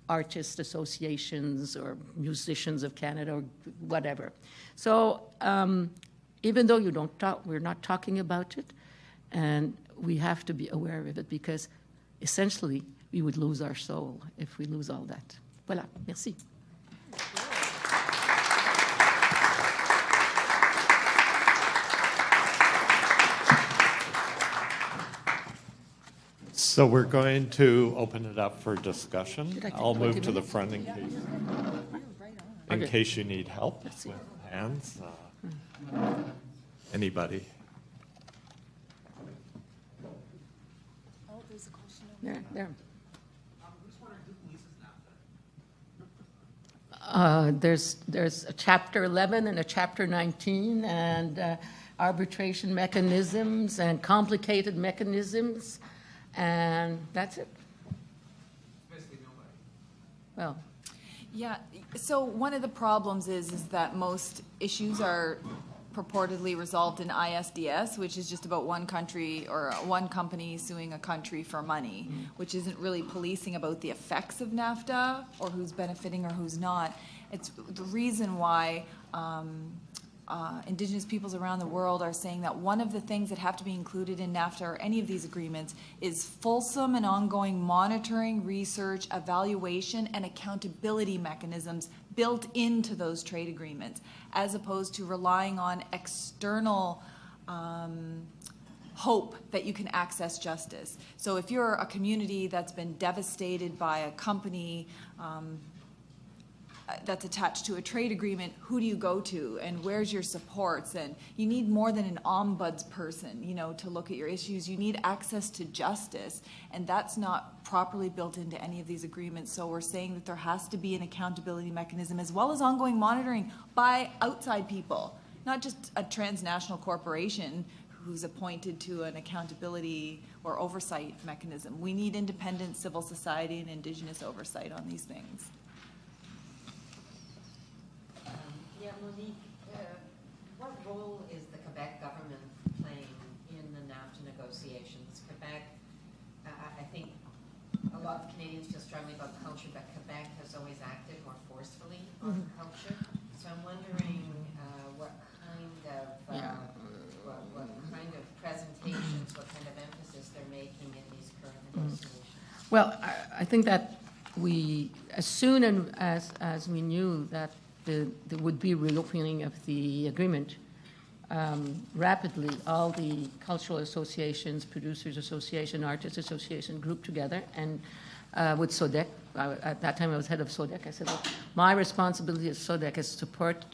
artist associations or musicians of Canada or whatever. So even though we're not talking about it, and we have to be aware of it because essentially we would lose our soul if we lose all that. Voilà, merci. So we're going to open it up for discussion. I'll move to the front in case you need help with hands. Anybody? Oh, there's a question over There. There's a chapter 11 and a chapter 19 and arbitration mechanisms and complicated mechanisms, and that's it. Basically nobody. Well, Yeah, so one of the problems is that most issues are purportedly resolved in ISDS, which is just about one country or one company suing a country for money, which isn't really policing about the effects of NAFTA or who's benefiting or who's not. It's the reason why Indigenous peoples around the world are saying that one of the things that have to be included in NAFTA or any of these agreements is fulsome and ongoing monitoring, research, evaluation, and accountability mechanisms built into those trade agreements, as opposed to relying on external hope that you can access justice. So if you're a community that's been devastated by a company that's attached to a trade agreement, who do you go to and where's your supports? And you need more than an ombuds person, to look at your issues. You need access to justice, and that's not properly built into any of these agreements. So we're saying that there has to be an accountability mechanism as well as ongoing monitoring by outside people, not just a transnational corporation who's appointed to an accountability or oversight mechanism. We need independent civil society and Indigenous oversight on these things. Yeah, Monique, what role is the Quebec government playing in the NAFTA negotiations? Quebec, I think a lot of Canadians feel strongly about culture, but Quebec has always acted more forcefully on culture. So I'm wondering what kind of what kind of presentations, what kind of emphasis they're making in these current negotiations. well, I think that as soon as we knew that there would be reopening of the agreement, rapidly all the cultural associations, producers association, artists association grouped together and with SODEC. At that time I was head of SODEC. I said, well, my responsibility as SODEC is to support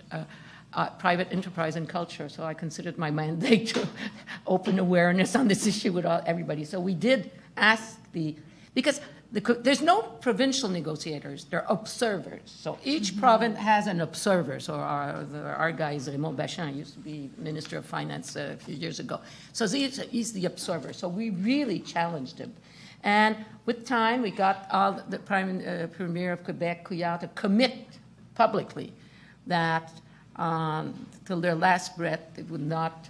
private enterprise and culture. So I considered my mandate to open awareness on this issue with everybody. So we did ask because there's no provincial negotiators, they're observers. So each province has an observer. So our guy is Raymond Bachand, used to be Minister of Finance a few years ago. So he's the observer. So we really challenged him. And with time, we got all the Premier of Quebec, Couillard, to commit publicly that till their last breath, they would not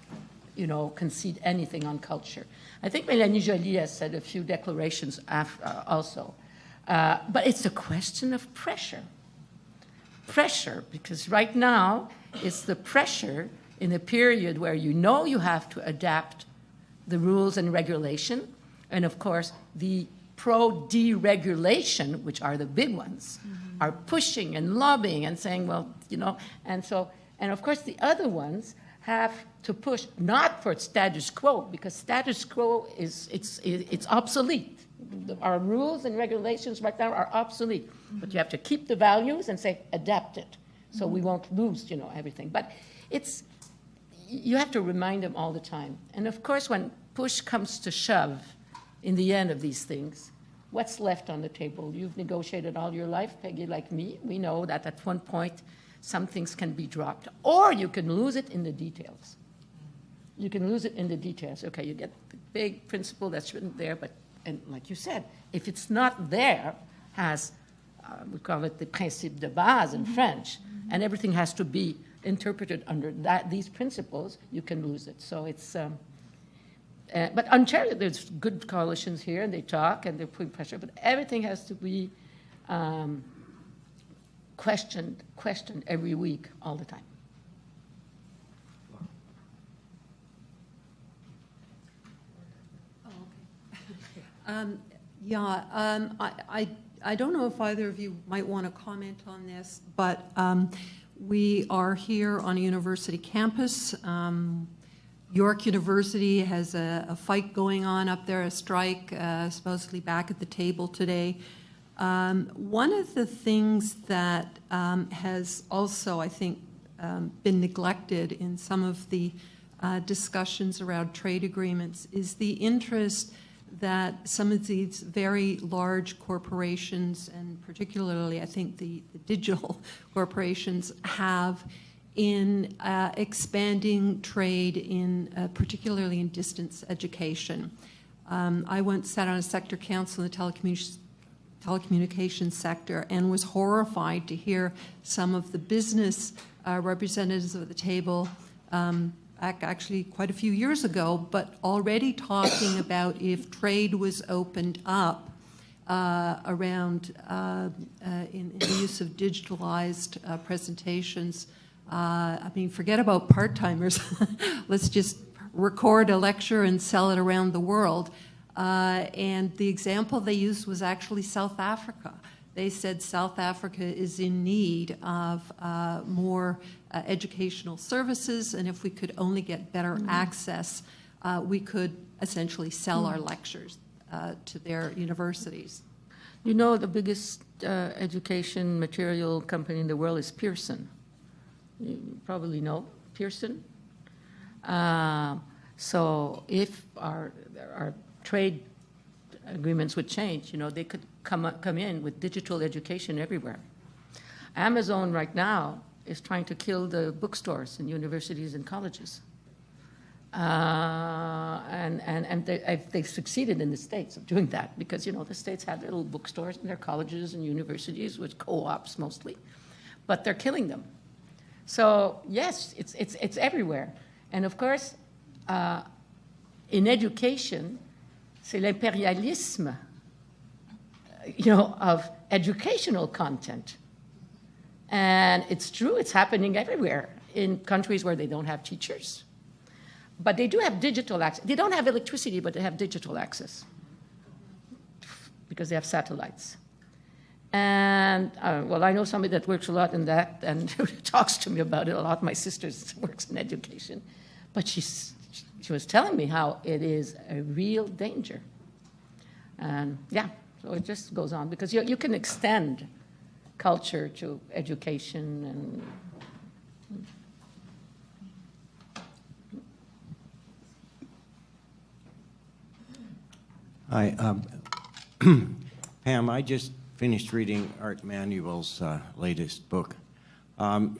concede anything on culture. I think Mélanie Joly has said a few declarations also. But it's a question of pressure. Pressure, because right now it's the pressure in a period where you have to adapt the rules and regulation, and of course the pro-deregulation, which are the big ones, are pushing and lobbying and saying, well, and of course the other ones have to push not for status quo, because status quo it's obsolete. Our rules and regulations right now are obsolete, but you have to keep the values and say adapt it, so we won't lose everything. But you have to remind them all the time. And of course, when push comes to shove, in the end of these things, what's left on the table? You've negotiated all your life, Peggy, like me. We know that at one point some things can be dropped, or you can lose it in the details. you can lose it in the details. Okay, you get the big principle that's written there, and like you said, if it's not there, we call it the principe de base in French, and everything has to be interpreted under these principles, you can lose it. So it's, but Ontario, there's good coalitions here, and they talk, and they're putting pressure, but everything has to be questioned every week, all the time. I don't know if either of you might want to comment on this, but we are here on a university campus. York University has a fight going on up there, a strike, supposedly back at the table today. One of the things that has also, I think, been neglected in some of the discussions around trade agreements is the interest that some of these very large corporations, and particularly I think the digital corporations, have in expanding trade in particularly in distance education. I once sat on a sector council in the telecommunications sector and was horrified to hear some of the business representatives of the table actually quite a few years ago, but already talking about if trade was opened up around in the use of digitalized presentations. I mean, forget about part-timers. Let's just record a lecture and sell it around the world. And the example they used was actually South Africa. They said South Africa is in need of more educational services, and if we could only get better access, we could essentially sell our lectures to their universities. You know, the biggest education material company in the world is Pearson. You probably know Pearson. So if our trade agreements would change, you know, they could come in with digital education everywhere. Amazon right now is trying to kill the bookstores in universities and colleges. And they've succeeded in the States of doing that because, you know, the States have little bookstores in their colleges and universities with co-ops mostly, but they're killing them. So yes, it's everywhere. And of course, in education, c'est l'impérialisme, you know, of educational content. And it's true, it's happening everywhere in countries where they don't have teachers. But they do have digital access. They don't have electricity, but they have digital access because they have satellites. And, well, I know somebody that works a lot in that and talks to me about it a lot. My sister works in education. But she was telling me how it is a real danger. And, yeah, so it just goes on because you can extend culture to education and Hi, Pam, I just finished reading Art Manuel's latest book. How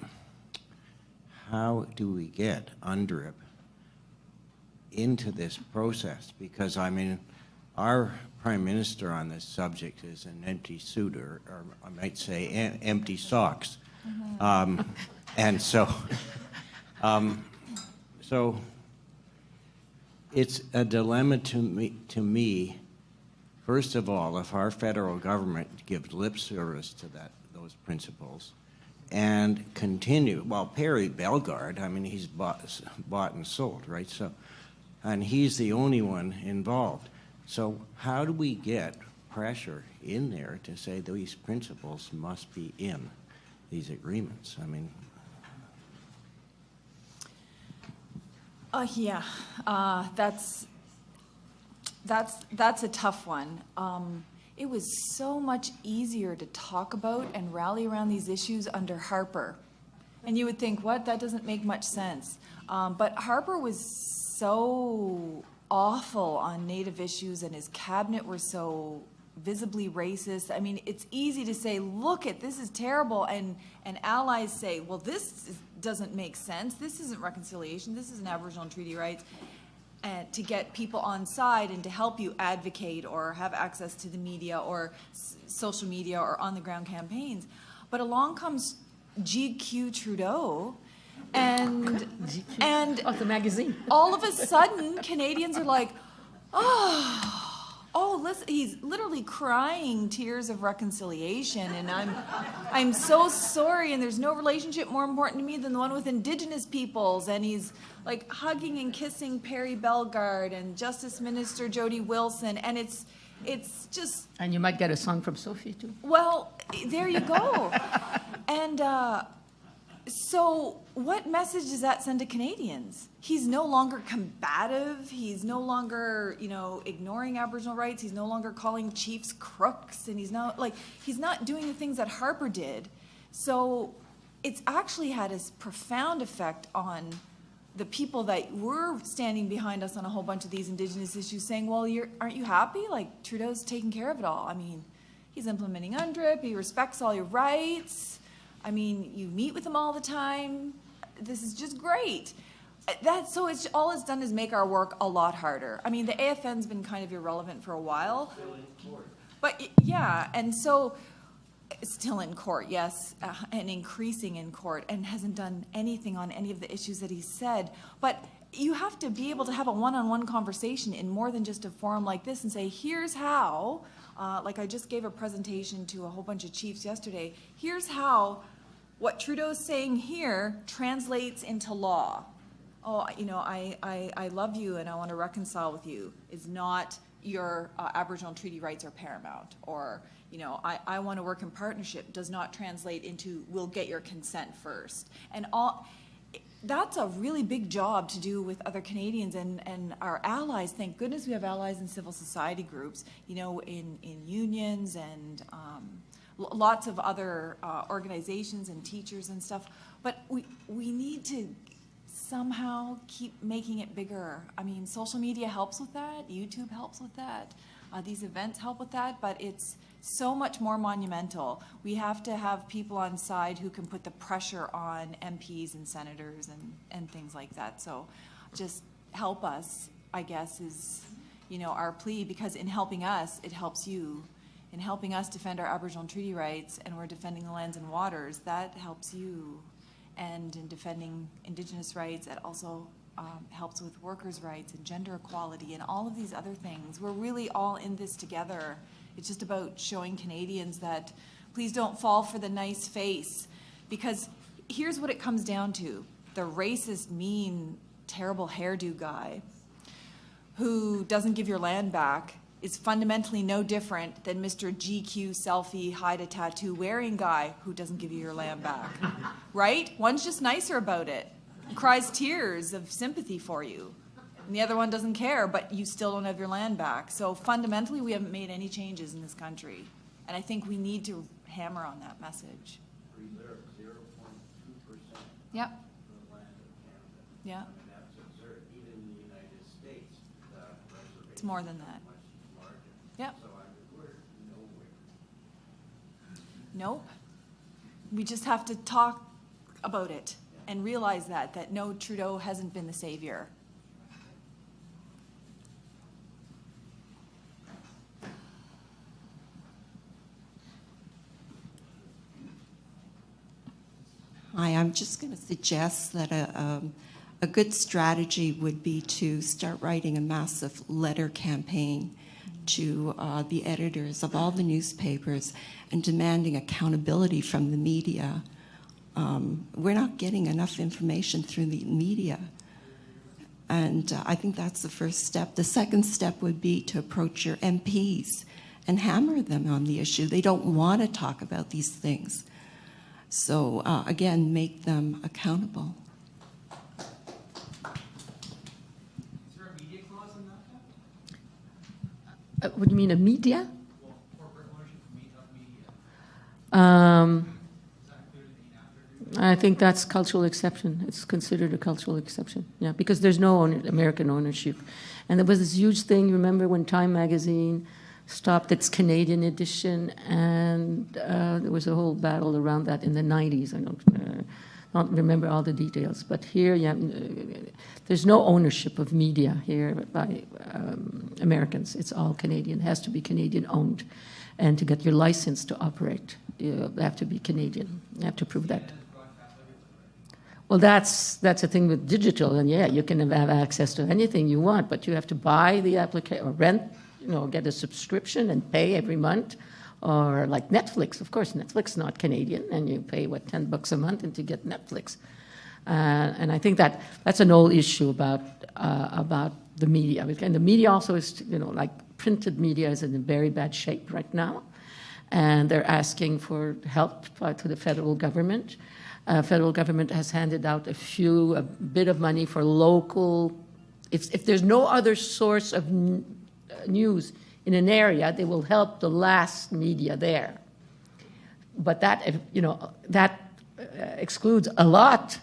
do we get UNDRIP into this process? Because, I mean, our Prime Minister on this subject is an empty suit, or I might say empty socks. Mm-hmm. And so it's a dilemma to me. First of all, if our federal government gives lip service to those principles and continue, well, Perry Bellegarde, I mean, he's bought and sold, right? So, and he's the only one involved. So how do we get pressure in there to say these principles must be in these agreements? I mean... That's a tough one. It was so much easier to talk about and rally around these issues under Harper. And you would think, what? That doesn't make much sense. But Harper was so awful on Native issues and his cabinet were so visibly racist. I mean, it's easy to say, look at, this is terrible, and allies say, well, doesn't make sense, this isn't reconciliation, this isn't Aboriginal and treaty rights, and to get people on side and to help you advocate or have access to the media or social media or on-the-ground campaigns. But along comes GQ Trudeau, and the magazine. all of a sudden, Canadians are like, oh, listen, he's literally crying tears of reconciliation, and I'm so sorry, and there's no relationship more important to me than the one with Indigenous peoples, and he's like hugging and kissing Perry Bellegarde and Justice Minister Jody Wilson, and it's just... And you might get a song from Sophie, too. Well, there you go. And so what message does that send to Canadians? He's no longer combative. He's no longer, ignoring Aboriginal rights. He's no longer calling chiefs crooks. And he's not doing the things that Harper did. So it's actually had a profound effect on the people that were standing behind us on a whole bunch of these Indigenous issues, saying, well, aren't you happy? Like, Trudeau's taking care of it all. I mean, he's implementing UNDRIP. He respects all your rights. I mean, you meet with him all the time. This is just great. So all it's done is make our work a lot harder. I mean, the AFN's been kind of irrelevant for a while. But yeah, and so it's still in court, yes, and increasing in court, and hasn't done anything on any of the issues that he said. But you have to be able to have a one-on-one conversation in more than just a forum like this and say, here's how, like I just gave a presentation to a whole bunch of chiefs yesterday, here's how what Trudeau's saying here translates into law. Oh, I love you and I want to reconcile with you is not your Aboriginal treaty rights are paramount, or I want to work in partnership does not translate into we'll get your consent first. And that's a really big job to do with other Canadians and our allies. Thank goodness we have allies in civil society groups, in unions and lots of other organizations and teachers and stuff. But we need to somehow keep making it bigger. I mean, social media helps with that. YouTube helps with that. These events help with that, but it's so much more monumental. We have to have people on side who can put the pressure on MPs and senators and things like that. So just help us, I guess, is, our plea, because in helping us, it helps you. In helping us defend our Aboriginal treaty rights, and we're defending the lands and waters, that helps you. And in defending Indigenous rights, it also helps with workers' rights and gender equality and all of these other things. We're really all in this together. It's just about showing Canadians that please don't fall for the nice face, because here's what it comes down to. The racist, mean, terrible hairdo guy who doesn't give your land back is fundamentally no different than Mr. GQ selfie, hide a tattoo wearing guy who doesn't give you your land back, right? One's just nicer about it, cries tears of sympathy for you, and the other one doesn't care, but you still don't have your land back. So fundamentally, we haven't made any changes in this country, and I think we need to hammer on that message. Reserve 0.2%. Yep. Of the land of Canada. Yeah. And that's observed. Even in the United States, the reservation It's more than that. is much larger. Yep. So we're nowhere. Nope. We just have to talk about it and realize that no, Trudeau hasn't been the savior. Hi, I'm just going to suggest that a good strategy would be to start writing a massive letter campaign to the editors of all the newspapers and demanding accountability from the media. We're not getting enough information through the media. And I think that's the first step. The second step would be to approach your MPs and hammer them on the issue. They don't want to talk about these things. So again, make them accountable. Is there a media clause in NAFTA? What do you mean, a media? Well, corporate ownership of media. Is that included in the NAFTA? I think that's cultural exception. It's considered a cultural exception, yeah, because there's no American ownership. And there was this huge thing, remember when Time magazine stopped its Canadian edition, and there was a whole battle around that in the 90s. I don't remember all the details, but here, there's no ownership of media here by Americans. It's all Canadian. It has to be Canadian owned, and to get your license to operate, you have to be Canadian. You have to prove that. Well, that's the thing with digital, and you can have access to anything you want, but you have to buy the application or rent, get a subscription and pay every month, or like Netflix. Of course, Netflix is not Canadian, and you pay $10 a month and to get Netflix. And I think that's an old issue about the media, and the media also is, like printed media is in very bad shape right now, and they're asking for help to the federal government. Federal government has handed out a bit of money for local. If there's no other source of news in an area, they will help the last media there. But that excludes a lot.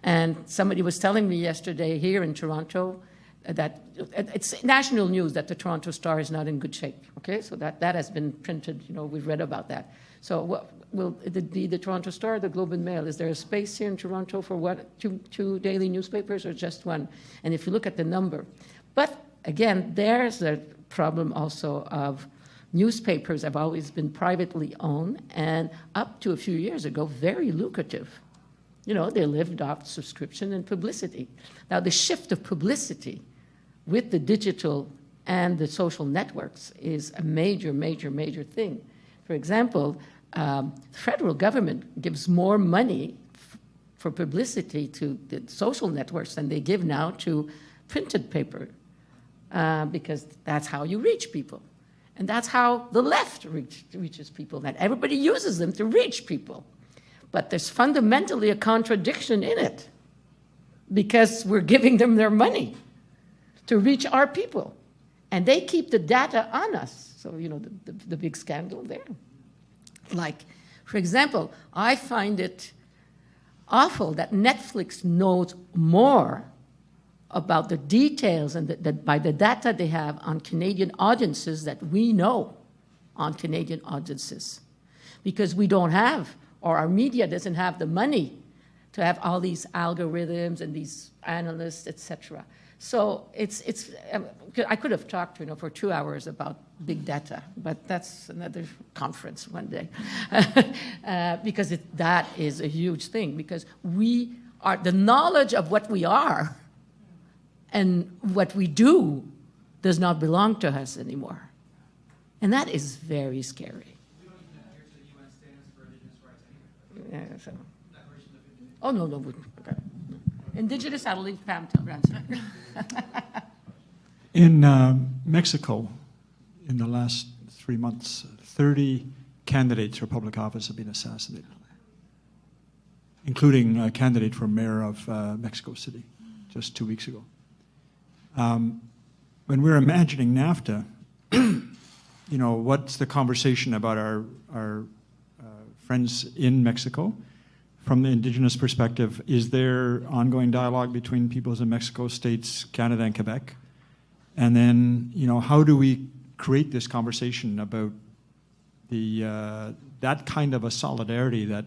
And somebody was telling me yesterday here in Toronto that it's national news that the Toronto Star is not in good shape. Okay, so that has been printed. We've read about that. So will it be the Toronto Star or the Globe and Mail? Is there a space here in Toronto for two daily newspapers or just one? And if you look at the number. But again, there's a problem also of newspapers have always been privately owned and up to a few years ago, very lucrative. They lived off subscription and publicity. Now, the shift of publicity with the digital and the social networks is a major, major, major thing. For example, the federal government gives more money for publicity to the social networks than they give now to printed paper, because that's how you reach people. And that's how the left reaches people, that everybody uses them to reach people. But there's fundamentally a contradiction in it, because we're giving them their money to reach our people. And they keep the data on us. So, the big scandal there. Like, for example, I find it awful that Netflix knows more about the details and by the data they have on Canadian audiences that we know on Canadian audiences. Because we don't have, or our media doesn't have the money to have all these algorithms and these analysts, etc. So I could have talked for 2 hours about big data, but that's another conference one day. Because that is a huge thing, because the knowledge of what we are and what we do does not belong to us anymore. And that is very scary. We don't even adhere to the UN standards for Indigenous rights anyway. Yeah, so. Declaration of Indigenous. Oh, no. Okay. Indigenous, I'll leave Pam to answer. In Mexico, in the last 3 months, 30 candidates for public office have been assassinated, including a candidate for mayor of Mexico City just 2 weeks ago. When we're imagining NAFTA, what's the conversation about our friends in Mexico? From the Indigenous perspective, is there ongoing dialogue between peoples in Mexico, states, Canada, and Quebec? And then, how do we create this conversation about that kind of a solidarity that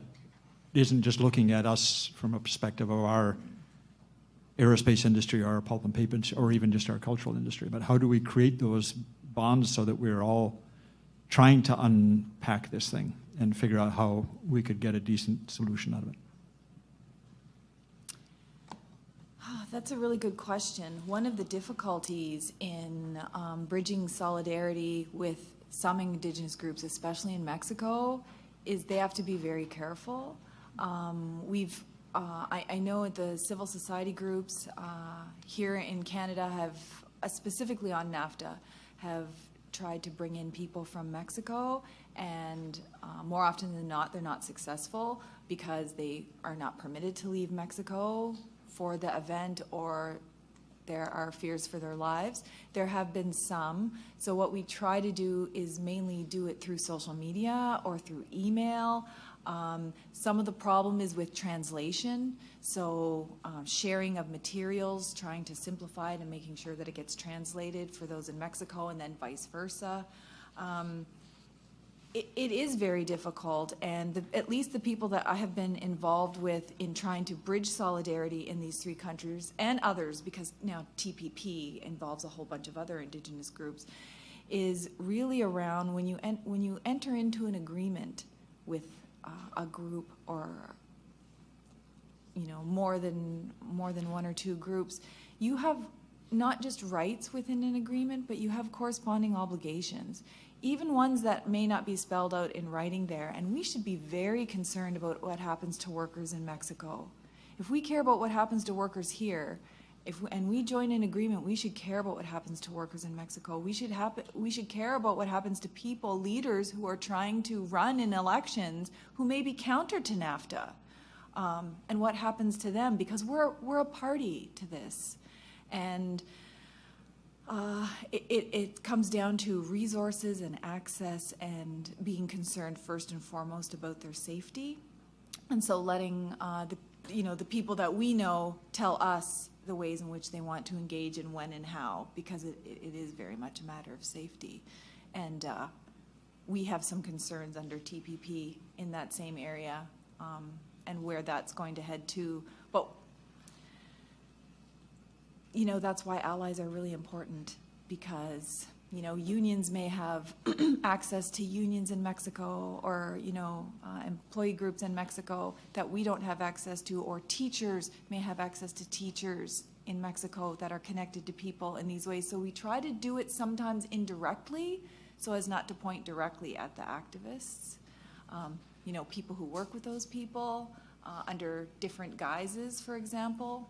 isn't just looking at us from a perspective of our aerospace industry, or our pulp and paper, or even just our cultural industry, but how do we create those bonds so that we're all trying to unpack this thing and figure out how we could get a decent solution out of it? That's a really good question. One of the difficulties in bridging solidarity with some Indigenous groups, especially in Mexico, is they have to be very careful. I know the civil society groups here in Canada have, specifically on NAFTA, have tried to bring in people from Mexico, and more often than not, they're not successful because they are not permitted to leave Mexico for the event, or there are fears for their lives. There have been some. So what we try to do is mainly do it through social media or through email. Some of the problem is with translation, so sharing of materials, trying to simplify it and making sure that it gets translated for those in Mexico, and then vice versa. It is very difficult, and at least the people that I have been involved with in trying to bridge solidarity in these three countries and others, because now TPP involves a whole bunch of other Indigenous groups, is really around when you enter into an agreement with a group or more than one or two groups, you have not just rights within an agreement, but you have corresponding obligations, even ones that may not be spelled out in writing there. And we should be very concerned about what happens to workers in Mexico. If we care about what happens to workers here, and we join an agreement, we should care about what happens to workers in Mexico. We should care about what happens to people, leaders who are trying to run in elections who may be counter to NAFTA, and what happens to them, because we're a party to this. And it comes down to resources and access and being concerned first and foremost about their safety. And so letting the people that we know tell us the ways in which they want to engage and when and how, because it is very much a matter of safety. And we have some concerns under TPP in that same area, and where that's going to head to. But that's why allies are really important, because unions may have access to unions in Mexico, or employee groups in Mexico that we don't have access to, or teachers may have access to teachers in Mexico that are connected to people in these ways. So we try to do it sometimes indirectly, so as not to point directly at the activists. People who work with those people under different guises, for example.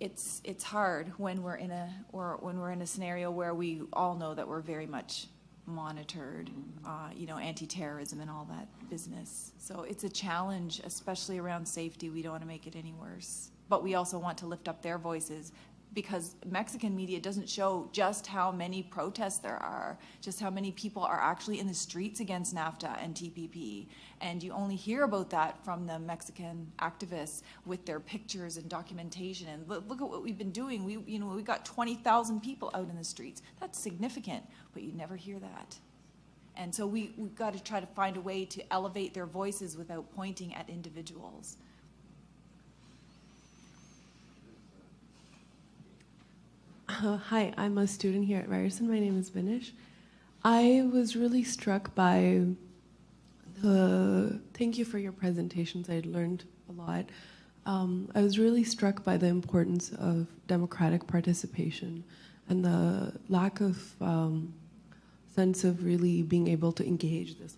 It's hard when we're in a scenario where we all know that we're very much monitored, anti-terrorism and all that business. So it's a challenge, especially around safety. We don't want to make it any worse, but we also want to lift up their voices, because Mexican media doesn't show just how many protests there are, just how many people are actually in the streets against NAFTA and TPP. And you only hear about that from the Mexican activists with their pictures and documentation. And look at what we've been doing. We got 20,000 people out in the streets. That's significant, but you never hear that. And so we've got to try to find a way to elevate their voices without pointing at individuals. Hi, I'm a student here at Ryerson. My name is Binish. I was really struck by thank you for your presentations. I learned a lot. I was really struck by the importance of democratic participation and the lack of sense of really being able to engage this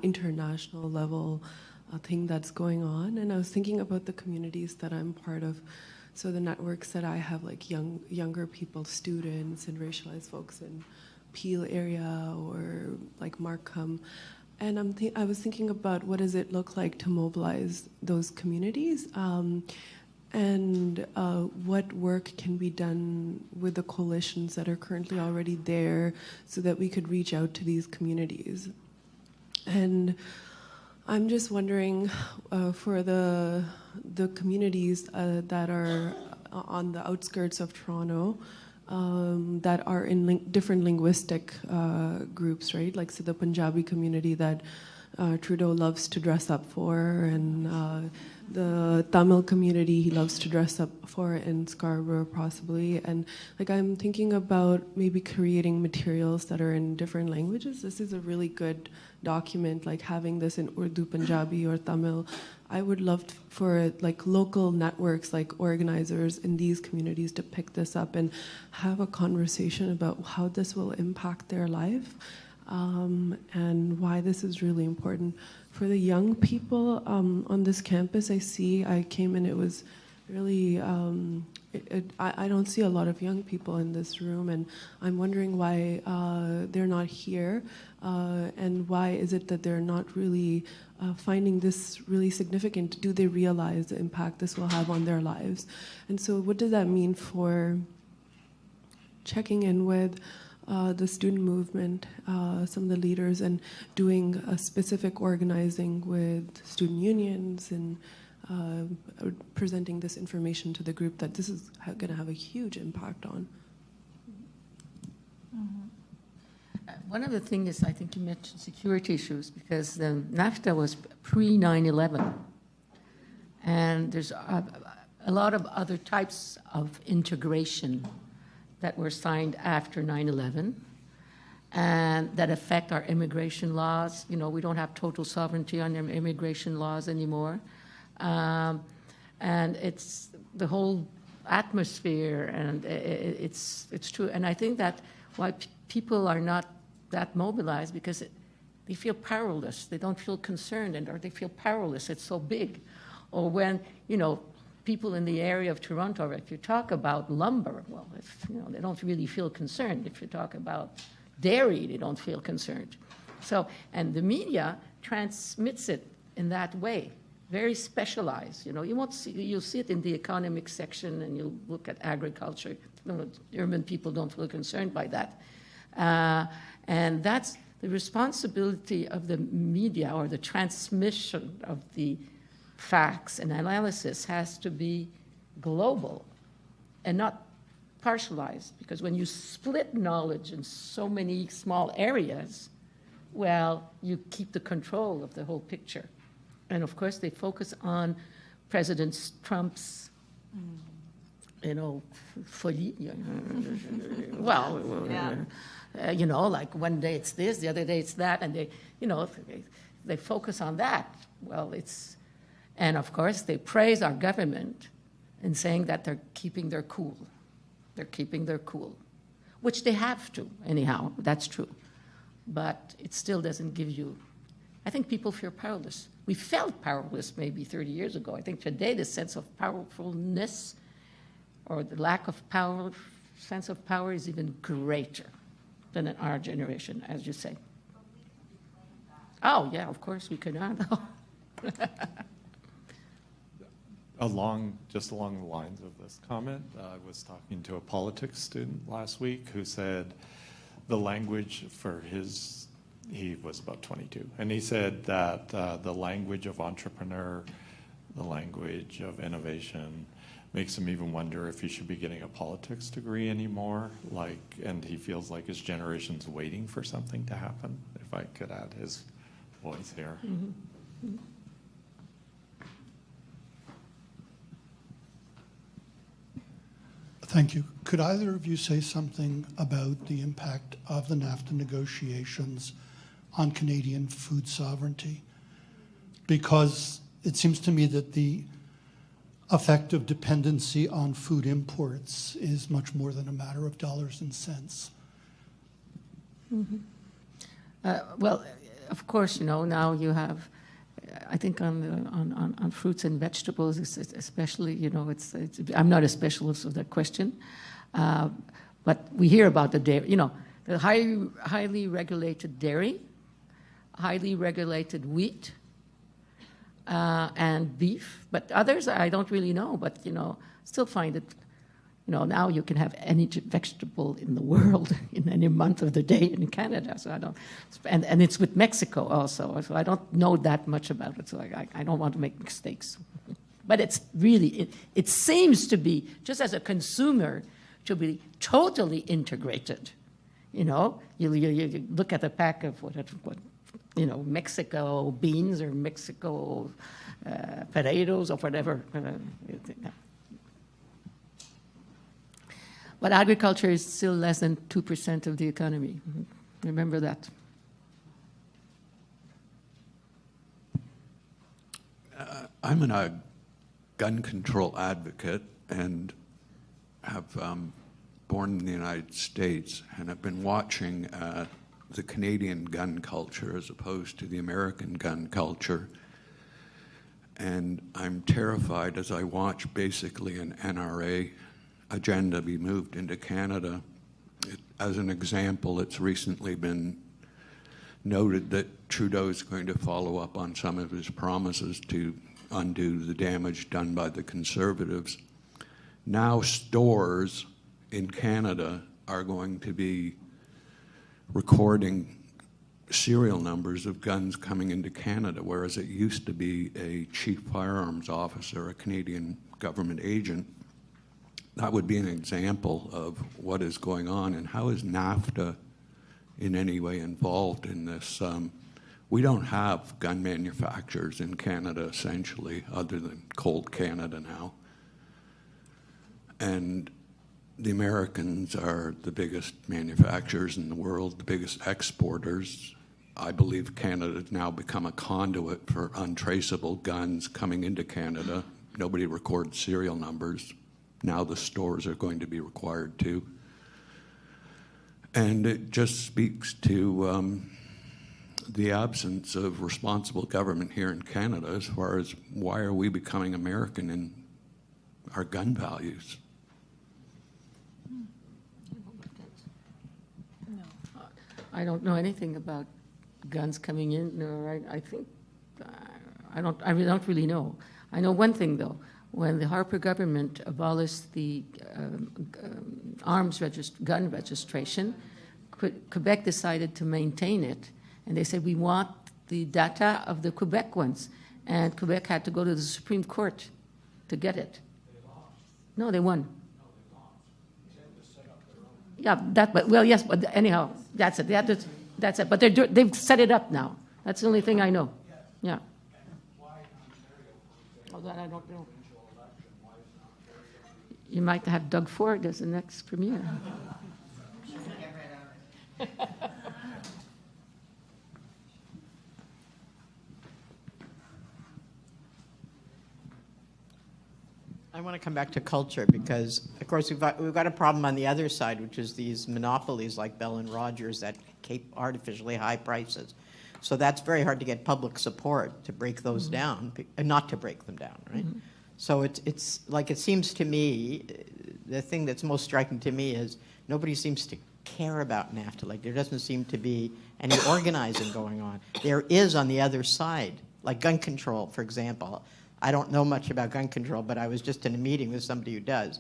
international level thing that's going on. And I was thinking about the communities that I'm part of. So the networks that I have, like younger people, students, and racialized folks in Peel area or like Markham, and I was thinking about what does it look like to mobilize those communities, and what work can be done with the coalitions that are currently already there, so that we could reach out to these communities. And I'm just wondering, for the communities that are on the outskirts of Toronto, that are in different linguistic groups, right? Like, so the Punjabi community that Trudeau loves to dress up for, and the Tamil community he loves to dress up for in Scarborough, possibly. And I'm thinking about maybe creating materials that are in different languages. This is a really good document, like having this in Urdu, Punjabi, or Tamil. I would love for local networks, like organizers in these communities, to pick this up and have a conversation about how this will impact their life, and why this is really important. For the young people on this campus, I came and it was really, I don't see a lot of young people in this room, and I'm wondering why they're not here, and why is it that they're not really finding this really significant? Do they realize the impact this will have on their lives? And so what does that mean for checking in with the student movement, some of the leaders, and doing a specific organizing with student unions, and presenting this information to the group that this is going to have a huge impact on? One of the things is, I think you mentioned security issues, because the NAFTA was pre-9/11, and there's a lot of other types of integration that were signed after 9/11, and that affect our immigration laws. You know, we don't have total sovereignty on our immigration laws anymore, and it's the whole atmosphere, and it's true. And I think that why people are not that mobilized, because they feel powerless. They don't feel concerned, or they feel powerless. It's so big. Or when, you know, people in the area of Toronto, if you talk about lumber, well, they don't really feel concerned. If you talk about dairy, they don't feel concerned. So, and the media transmits it in that way, very specialized. You know, you'll see it in the economic section, and you'll look at agriculture. You know, urban people don't feel concerned by that. And that's the responsibility of the media, or the transmission of the facts and analysis has to be global and not partialized, because when you split knowledge in so many small areas, well, you keep the control of the whole picture. And of course, they focus on President Trump's, you know, folie. Well, you know, like one day it's this, the other day it's that, and they, you know, they focus on that. Well, and of course, they praise our government in saying that they're keeping their cool. They're keeping their cool, which they have to, anyhow, that's true. But it still doesn't give you, I think people feel powerless. We felt powerless maybe 30 years ago. I think today the sense of powerfulness, or the lack of power, sense of power, is even greater than in our generation, as you say. Oh, yeah, of course we could not. Just along the lines of this comment, I was talking to a politics student last week who said the language for he was about 22, and he said that the language of entrepreneur, the language of innovation, makes him even wonder if he should be getting a politics degree anymore. And he feels like his generation's waiting for something to happen. If I could add his voice here. Mm-hmm. Thank you. Could either of you say something about the impact of the NAFTA negotiations on Canadian food sovereignty? Because it seems to me that the effect of dependency on food imports is much more than a matter of dollars and cents. Mm-hmm. Well, of course, you know, now you have, I think on fruits and vegetables, especially, you know, I'm not a specialist of that question, but we hear about the dairy, you know, the highly regulated dairy, highly regulated wheat, and beef, but others I don't really know, but, you know, still find it, you know, now you can have any vegetable in the world in any month of the day in Canada, so I don't, and it's with Mexico also, so I don't know that much about it, so I don't want to make mistakes. But it's really, it seems to be, just as a consumer, to be totally integrated. You know, you look at a pack of what you know, Mexico beans or Mexico potatoes or whatever. But agriculture is still less than 2% of the economy. Remember that. I'm a gun control advocate and have born in the United States, and I've been watching the Canadian gun culture as opposed to the American gun culture. And I'm terrified as I watch basically an NRA agenda be moved into Canada. As an example, it's recently been noted that Trudeau's going to follow up on some of his promises to undo the damage done by the Conservatives. Now stores in Canada are going to be recording serial numbers of guns coming into Canada, whereas it used to be a chief firearms officer, a Canadian government agent. That would be an example of what is going on, and how is NAFTA in any way involved in this. We don't have gun manufacturers in Canada, essentially, other than Cold Canada now. And the Americans are the biggest manufacturers in the world, the biggest exporters. I believe Canada has now become a conduit for untraceable guns coming into Canada. Nobody records serial numbers. Now the stores are going to be required to. And it just speaks to the absence of responsible government here in Canada as far as why are we becoming American in our gun values. I don't know anything about guns coming in. No, I think I don't really know. I know one thing though. When the Harper government abolished the gun registration, Quebec decided to maintain it, and they said we want the data of the Quebec ones, and Quebec had to go to the Supreme Court to get it. No, they won. Yeah, yes, but anyhow, that's it. That's it. But they've set it up now. That's the only thing I know. Yeah. Oh, that I don't know. You might have Doug Ford as the next premier. I want to come back to culture because, of course, we've got a problem on the other side, which is these monopolies like Bell and Rogers that keep artificially high prices. So that's very hard to get public support to break those down, and not to break them down, right? Mm-hmm. So it's like it seems to me, the thing that's most striking to me is nobody seems to care about NAFTA. Like there doesn't seem to be any organizing going on. There is on the other side, like gun control, for example. I don't know much about gun control, but I was just in a meeting with somebody who does.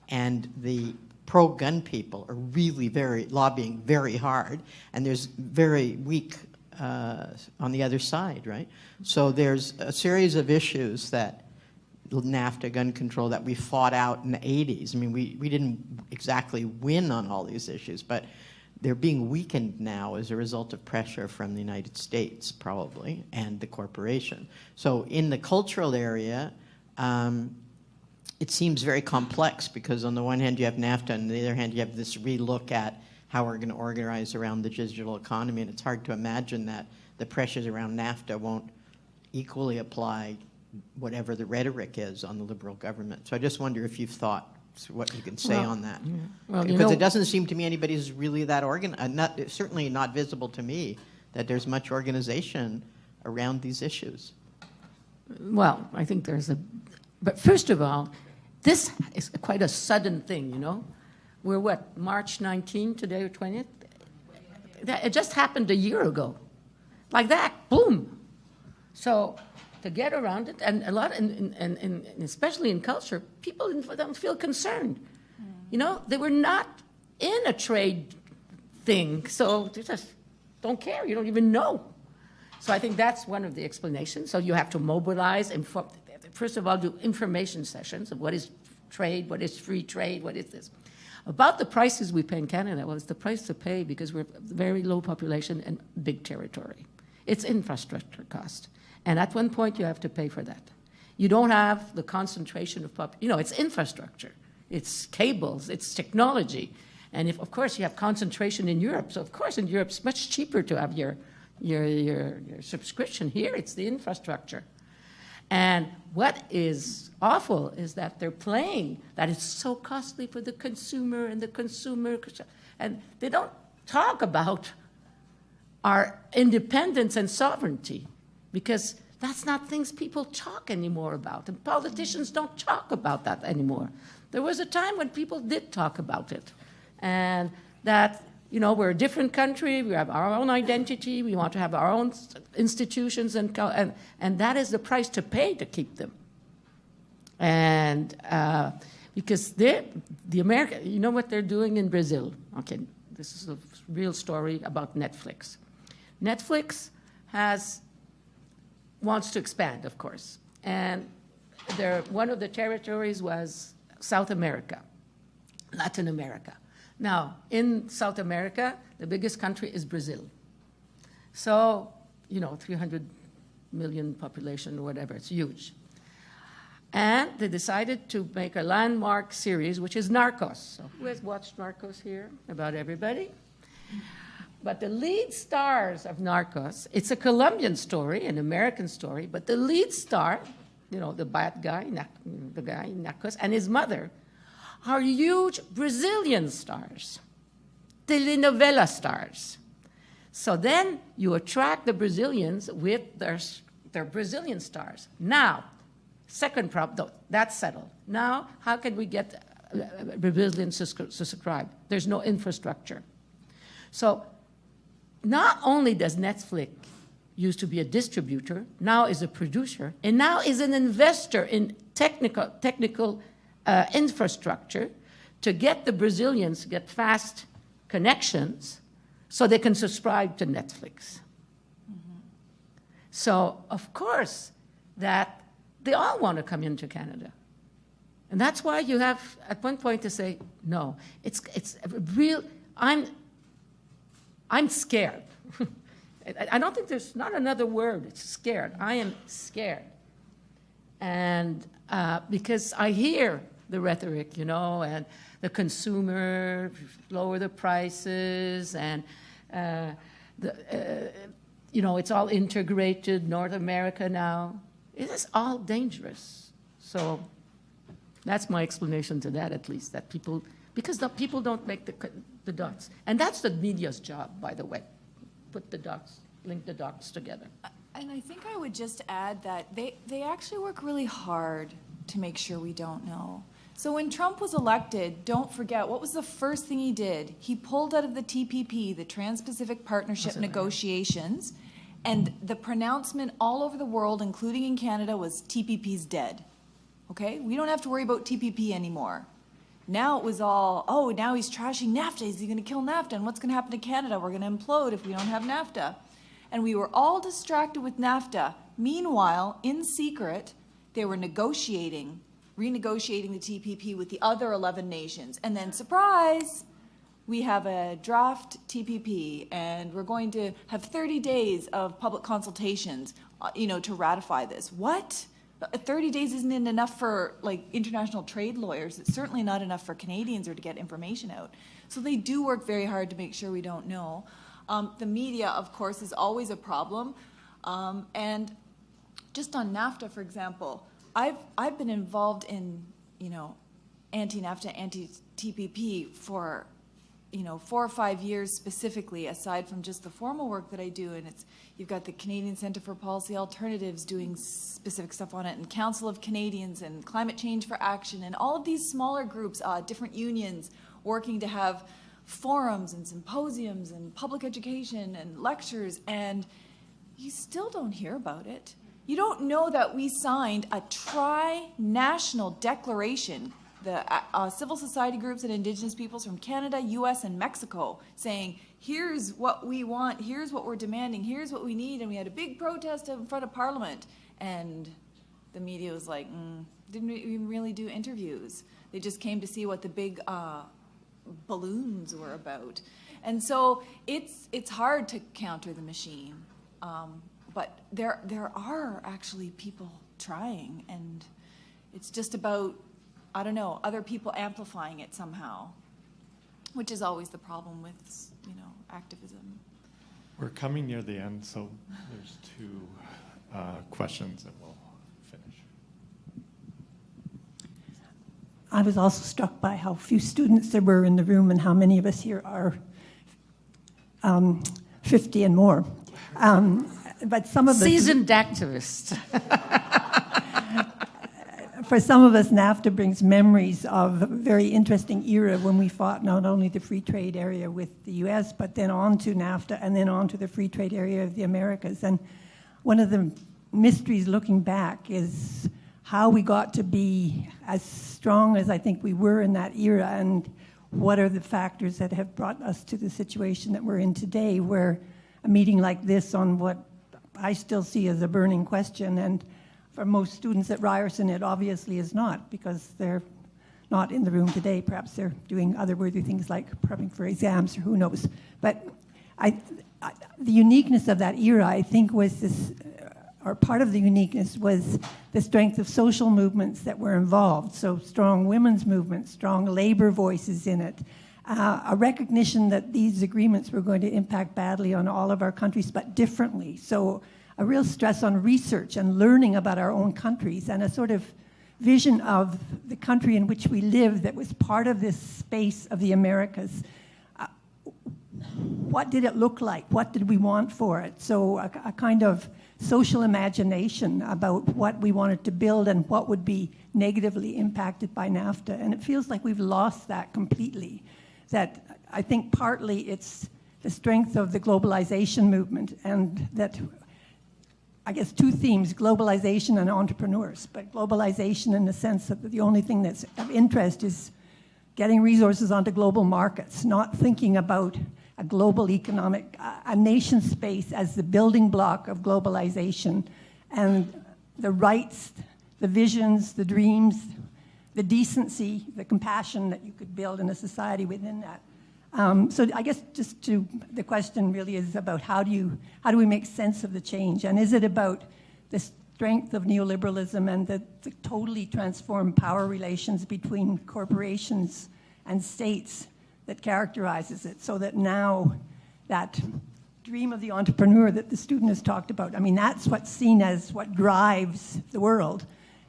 And the pro-gun people are really lobbying very hard, and there's very weak on the other side, right? So there's a series of issues that NAFTA, gun control, that we fought out in the 80s. I mean, we didn't exactly win on all these issues, but they're being weakened now as a result of pressure from the United States, probably, and the corporation. So in the cultural area, it seems very complex because on the one hand you have NAFTA, and on the other hand you have this relook at how we're going to organize around the digital economy, and it's hard to imagine that the pressures around NAFTA won't equally apply whatever the rhetoric is on the Liberal government. So I just wonder if you've thought what you can say on that. Yeah. Well, because it doesn't seem to me anybody's really that organized, certainly not visible to me, that there's much organization around these issues. Well, I think but first of all, this is quite a sudden thing, you know. We're what, March 19 today or 20th? It just happened a year ago. Like that, boom. So to get around it, and a lot, and especially in culture, people don't feel concerned. You know, they were not in a trade thing, so they just don't care. You don't even know. So I think that's one of the explanations. So you have to mobilize, first of all, do information sessions of what is trade, what is free trade, what is this. About the prices we pay in Canada, well, it's the price to pay because we're a very low population and big territory. It's infrastructure cost. And at one point, you have to pay for that. You don't have the concentration of it's infrastructure, it's cables, it's technology. And of course, you have concentration in Europe. So of course, in Europe, it's much cheaper to have your subscription. Here, it's the infrastructure. And what is awful is that they're playing that it's so costly for the consumer, and they don't talk about our independence and sovereignty, because that's not things people talk anymore about, and politicians don't talk about that anymore. There was a time when people did talk about it, and that, we're a different country, we have our own identity, we want to have our own institutions, and that is the price to pay to keep them. And because the American, you know what they're doing in Brazil? Okay, this is a real story about Netflix. Netflix wants to expand, of course, and one of the territories was South America, Latin America. Now, in South America, the biggest country is Brazil. So, 300 million population or whatever, it's huge. And they decided to make a landmark series, which is Narcos. So who has watched Narcos here? About everybody. But the lead stars of Narcos, it's a Colombian story, an American story, but the lead star, the bad guy, the guy in Narcos, and his mother are huge Brazilian stars, telenovela stars. So then you attract the Brazilians with their Brazilian stars. Now, second problem, that's settled. Now, how can we get Brazilians to subscribe? There's no infrastructure. So not only does Netflix used to be a distributor, now is a producer, and now is an investor in technical infrastructure to get the Brazilians to get fast connections so they can subscribe to Netflix. Mm-hmm. So, of course, that they all want to come into Canada. And that's why you have, at one point, to say, no, it's real, I'm scared. I don't think there's not another word, it's scared. I am scared. And because I hear the rhetoric, and the consumer, lower the prices, and it's all integrated, North America now. It is all dangerous. So that's my explanation to that, at least, that because the people don't make the dots. And that's the media's job, by the way, put the dots, link the dots together. And I think I would just add that they actually work really hard to make sure we don't know. So when Trump was elected, don't forget, what was the first thing he did? He pulled out of the TPP, the Trans-Pacific Partnership negotiations, and the pronouncement all over the world, including in Canada, was TPP's dead. Okay? We don't have to worry about TPP anymore. Now it was all, now he's trashing NAFTA. Is he going to kill NAFTA? And what's going to happen to Canada? We're going to implode if we don't have NAFTA. And we were all distracted with NAFTA. Meanwhile, in secret, they were renegotiating the TPP with the other 11 nations. And then, surprise, we have a draft TPP, and we're going to have 30 days of public consultations, to ratify this. What? 30 days isn't enough for, international trade lawyers. It's certainly not enough for Canadians or to get information out. So they do work very hard to make sure we don't know. The media, of course, is always a problem. And just on NAFTA, for example, I've been involved in, anti-NAFTA, anti-TPP for, 4 or 5 years specifically, aside from just the formal work that I do. And you've got the Canadian Centre for Policy Alternatives doing specific stuff on it, and Council of Canadians, and Climate Change for Action, and all of these smaller groups, different unions, working to have forums and symposiums and public education and lectures, and you still don't hear about it. You don't know that we signed a tri-national declaration, the civil society groups and Indigenous peoples from Canada, US, and Mexico, saying, here's what we want, here's what we're demanding, here's what we need, and we had a big protest in front of Parliament. And the media was like, didn't even really do interviews. They just came to see what the big balloons were about. And so it's hard to counter the machine. But there are actually people trying, and it's just about, I don't know, other people amplifying it somehow, which is always the problem with, activism. We're coming near the end, so there's 2 questions and we'll finish. I was also struck by how few students there were in the room and how many of us here are 50 and more. But some of us... Seasoned activists. For some of us, NAFTA brings memories of a very interesting era when we fought not only the free trade area with the US, but then on to NAFTA and then on to the free trade area of the Americas. And one of the mysteries looking back is how we got to be as strong as I think we were in that era, and what are the factors that have brought us to the situation that we're in today, where a meeting like this on what I still see as a burning question, and for most students at Ryerson, it obviously is not, because they're not in the room today. Perhaps they're doing other worthy things like prepping for exams or who knows. But the uniqueness of that era, I think, was this, or part of the uniqueness was the strength of social movements that were involved. So strong women's movements, strong labor voices in it, a recognition that these agreements were going to impact badly on all of our countries, but differently. So a real stress on research and learning about our own countries, and a sort of vision of the country in which we live that was part of this space of the Americas. What did it look like? What did we want for it? So a kind of social imagination about what we wanted to build and what would be negatively impacted by NAFTA. And it feels like we've lost that completely. That I think partly it's the strength of the globalization movement, and that, I guess, two themes, globalization and entrepreneurs. But globalization in the sense that the only thing that's of interest is getting resources onto global markets, not thinking about a global economic, a nation space as the building block of globalization, and the rights, the visions, the dreams, the decency, the compassion that you could build in a society within that. So I guess the question really is about how do we make sense of the change? And is it about the strength of neoliberalism and the totally transformed power relations between corporations and states that characterizes it, so that now that dream of the entrepreneur that the student has talked about, I mean, that's what's seen as what drives the world.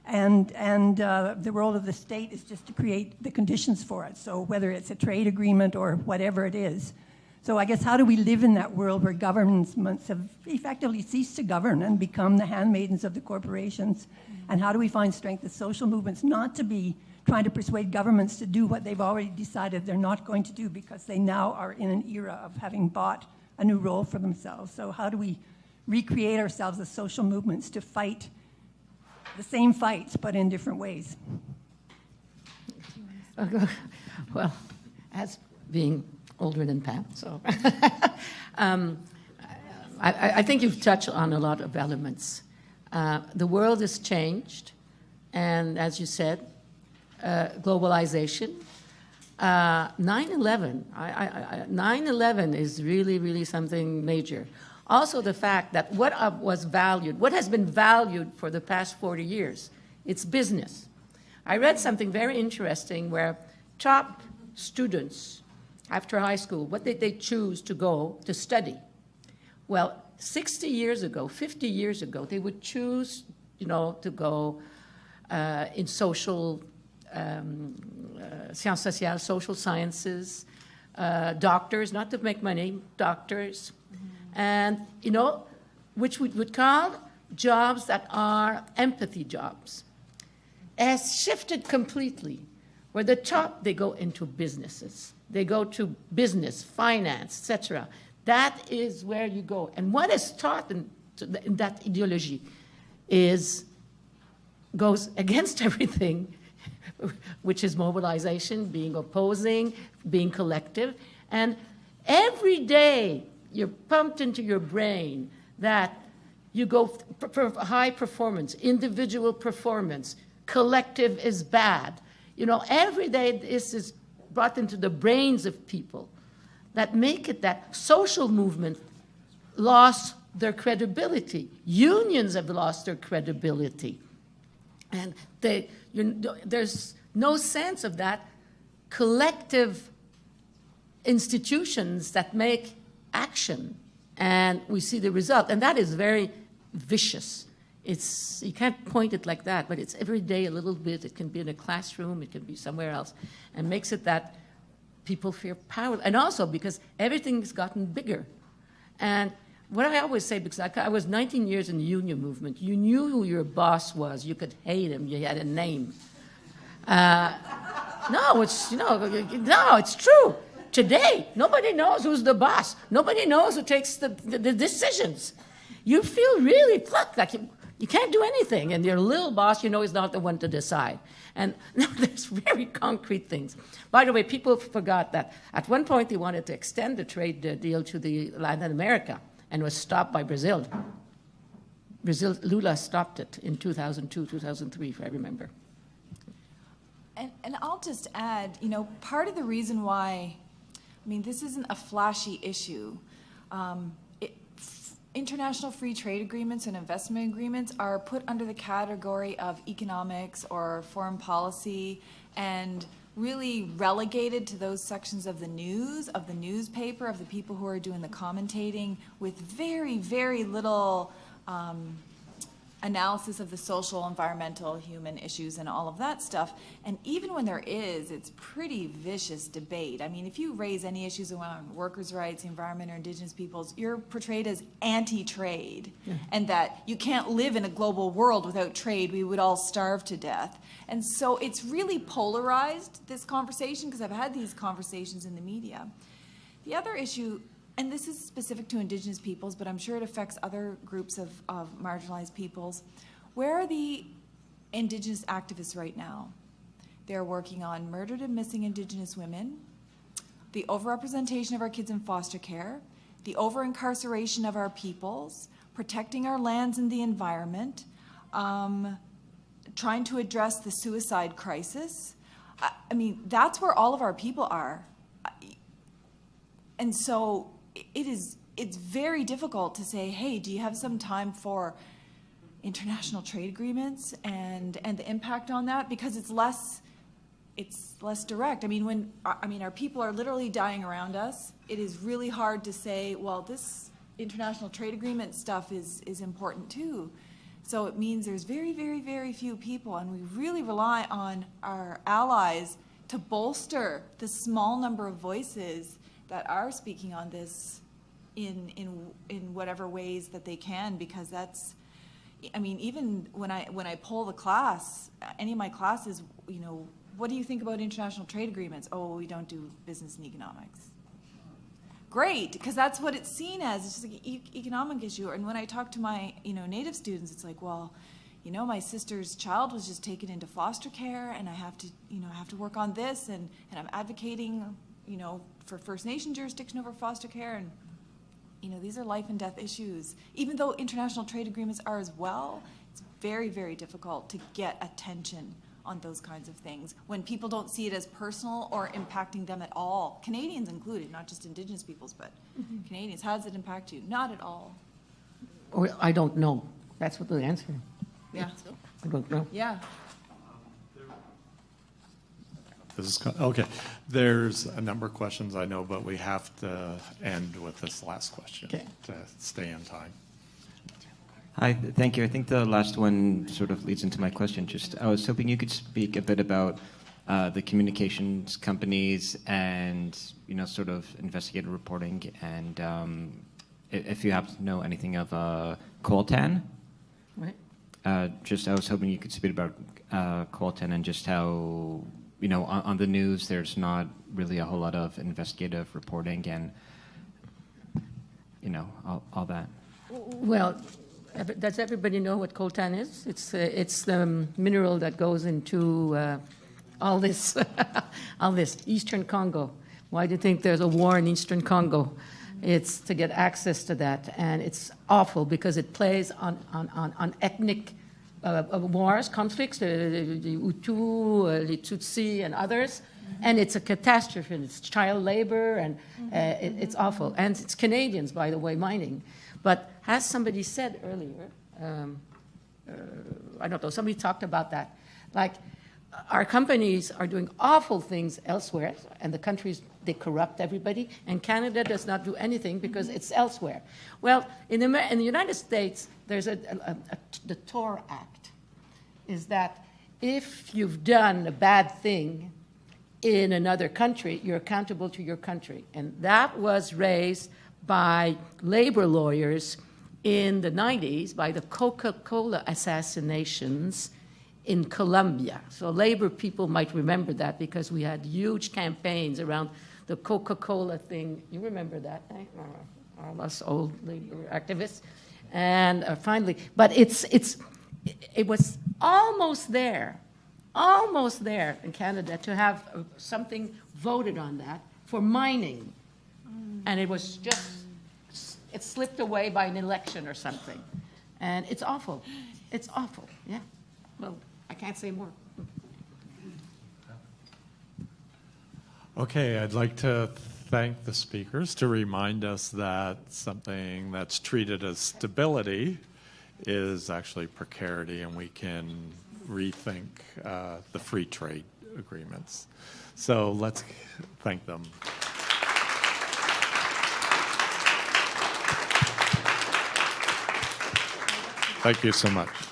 And the role of the state is just to create the conditions for it. So whether it's a trade agreement or whatever it is. So I guess how do we live in that world where governments have effectively ceased to govern and become the handmaidens of the corporations? And how do we find strength as social movements not to be trying to persuade governments to do what they've already decided they're not going to do, because they now are in an era of having bought a new role for themselves? So how do we recreate ourselves as social movements to fight the same fights, but in different ways? Well, as being older than Pam, so I think you've touched on a lot of elements. The world has changed, and as you said, globalization. 9/11. 9/11 is really, really something major. Also, the fact that what has been valued for the past 40 years, it's business. I read something very interesting where top students after high school, what did they choose to go to study? Well, 60 years ago, 50 years ago, they would choose, to go in social, sciences sociales, social sciences, doctors, not to make money, doctors, and, which we would call jobs that are empathy jobs, has shifted completely. Where the top, they go into businesses. They go to business, finance, etc. That is where you go. And what is taught in that ideology goes against everything, which is mobilization, being opposing, being collective. And every day you're pumped into your brain that you go for high performance, individual performance, collective is bad. Every day this is brought into the brains of people that make it that social movement lost their credibility. Unions have lost their credibility. And there's no sense of that collective institutions that make action, and we see the result. And that is very vicious. You can't point it like that, but it's every day a little bit. It can be in a classroom, it can be somewhere else, and makes it that people fear power. And also because everything's gotten bigger. And what I always say, because I was 19 years in the union movement, you knew who your boss was. You could hate him. You had a name. No, it's true. Today, nobody knows who's the boss. Nobody knows who takes the decisions. You feel really plucked, like you can't do anything, and your little boss, is not the one to decide. And there's very concrete things. By the way, people forgot that at one point they wanted to extend the trade deal to the Latin America, and was stopped by Brazil. Lula stopped it in 2002, 2003, if I remember. And I'll just add, you know, part of the reason why, I mean, this isn't a flashy issue. International free trade agreements and investment agreements are put under the category of economics or foreign policy and really relegated to those sections of the news, of the newspaper, of the people who are doing the commentating with very, very little analysis of the social, environmental, human issues and all of that stuff. And even when there is, it's pretty vicious debate. I mean, if you raise any issues around workers' rights, the environment, or Indigenous peoples, you're portrayed as anti-trade, and that you can't live in a global world without trade. We would all starve to death. And so it's really polarized, this conversation, because I've had these conversations in the media. The other issue, and this is specific to Indigenous peoples, but I'm sure it affects other groups of marginalized peoples. Where are the Indigenous activists right now? They're working on murdered and missing Indigenous women, the overrepresentation of our kids in foster care, the over-incarceration of our peoples, protecting our lands and the environment, trying to address the suicide crisis. I mean, that's where all of our people are. And so it's very difficult to say, hey, do you have some time for international trade agreements and the impact on that? Because it's less direct. I mean, our people are literally dying around us. It is really hard to say, well, this international trade agreement stuff is important too. So it means there's very, very, very few people, and we really rely on our allies to bolster the small number of voices that are speaking on this in whatever ways that they can, because that's, I mean, even when I poll the class, any of my classes, you know, what do you think about international trade agreements? Oh, we don't do business and economics. Great, because that's what it's seen as. It's just like an economic issue. And when I talk to my, you know, Native students, it's like, well, you know, my sister's child was just taken into foster care, and I have to, you know, I have to work on this, and I'm advocating, you know, for First Nation jurisdiction over foster care, and you know, these are life and death issues. Even though international trade agreements are as well, it's very, very difficult to get attention on those kinds of things when people don't see it as personal or impacting them at all. Canadians included, not just Indigenous peoples, but Canadians. How does it impact you? Not at all. Or I don't know. That's what the answer. Yeah. I don't know. Yeah. This is okay. There's a number of questions I know, but we have to end with this last question to stay in time. Hi, thank you. I think the last one sort of leads into my question. Just, I was hoping you could speak a bit about the communications companies and, you know, sort of investigative reporting, and if you happen to know anything of coltan. Right. Just, I was hoping you could speak about coltan and just how, you know, on the news, there's not really a whole lot of investigative reporting and, you know, all that. Well, does everybody know what coltan is? It's the mineral that goes into all this Eastern Congo. Why do you think there's a war in Eastern Congo? It's to get access to that, and it's awful because it plays on ethnic wars, conflicts, the Hutu, the Tutsi, and others, and it's a catastrophe. And it's child labor, and it's awful. And it's Canadians, by the way, mining. But as somebody said earlier, I don't know, somebody talked about that. Like, our companies are doing awful things elsewhere, and the countries, they corrupt everybody, and Canada does not do anything because it's elsewhere. Well, in the United States, there's the TOR Act, is that if you've done a bad thing in another country, you're accountable to your country. And that was raised by labor lawyers in the 90s by the Coca-Cola assassinations in Colombia. So labor people might remember that because we had huge campaigns around the Coca-Cola thing. You remember that, eh? All us old labor activists. And finally, but it was almost there in Canada to have something voted on that for mining. And it was just, it slipped away by an election or something. And it's awful. It's awful, yeah. Well, I can't say more. Okay, I'd like to thank the speakers to remind us that something that's treated as stability is actually precarity, and we can rethink the free trade agreements. So let's thank them. Thank you so much.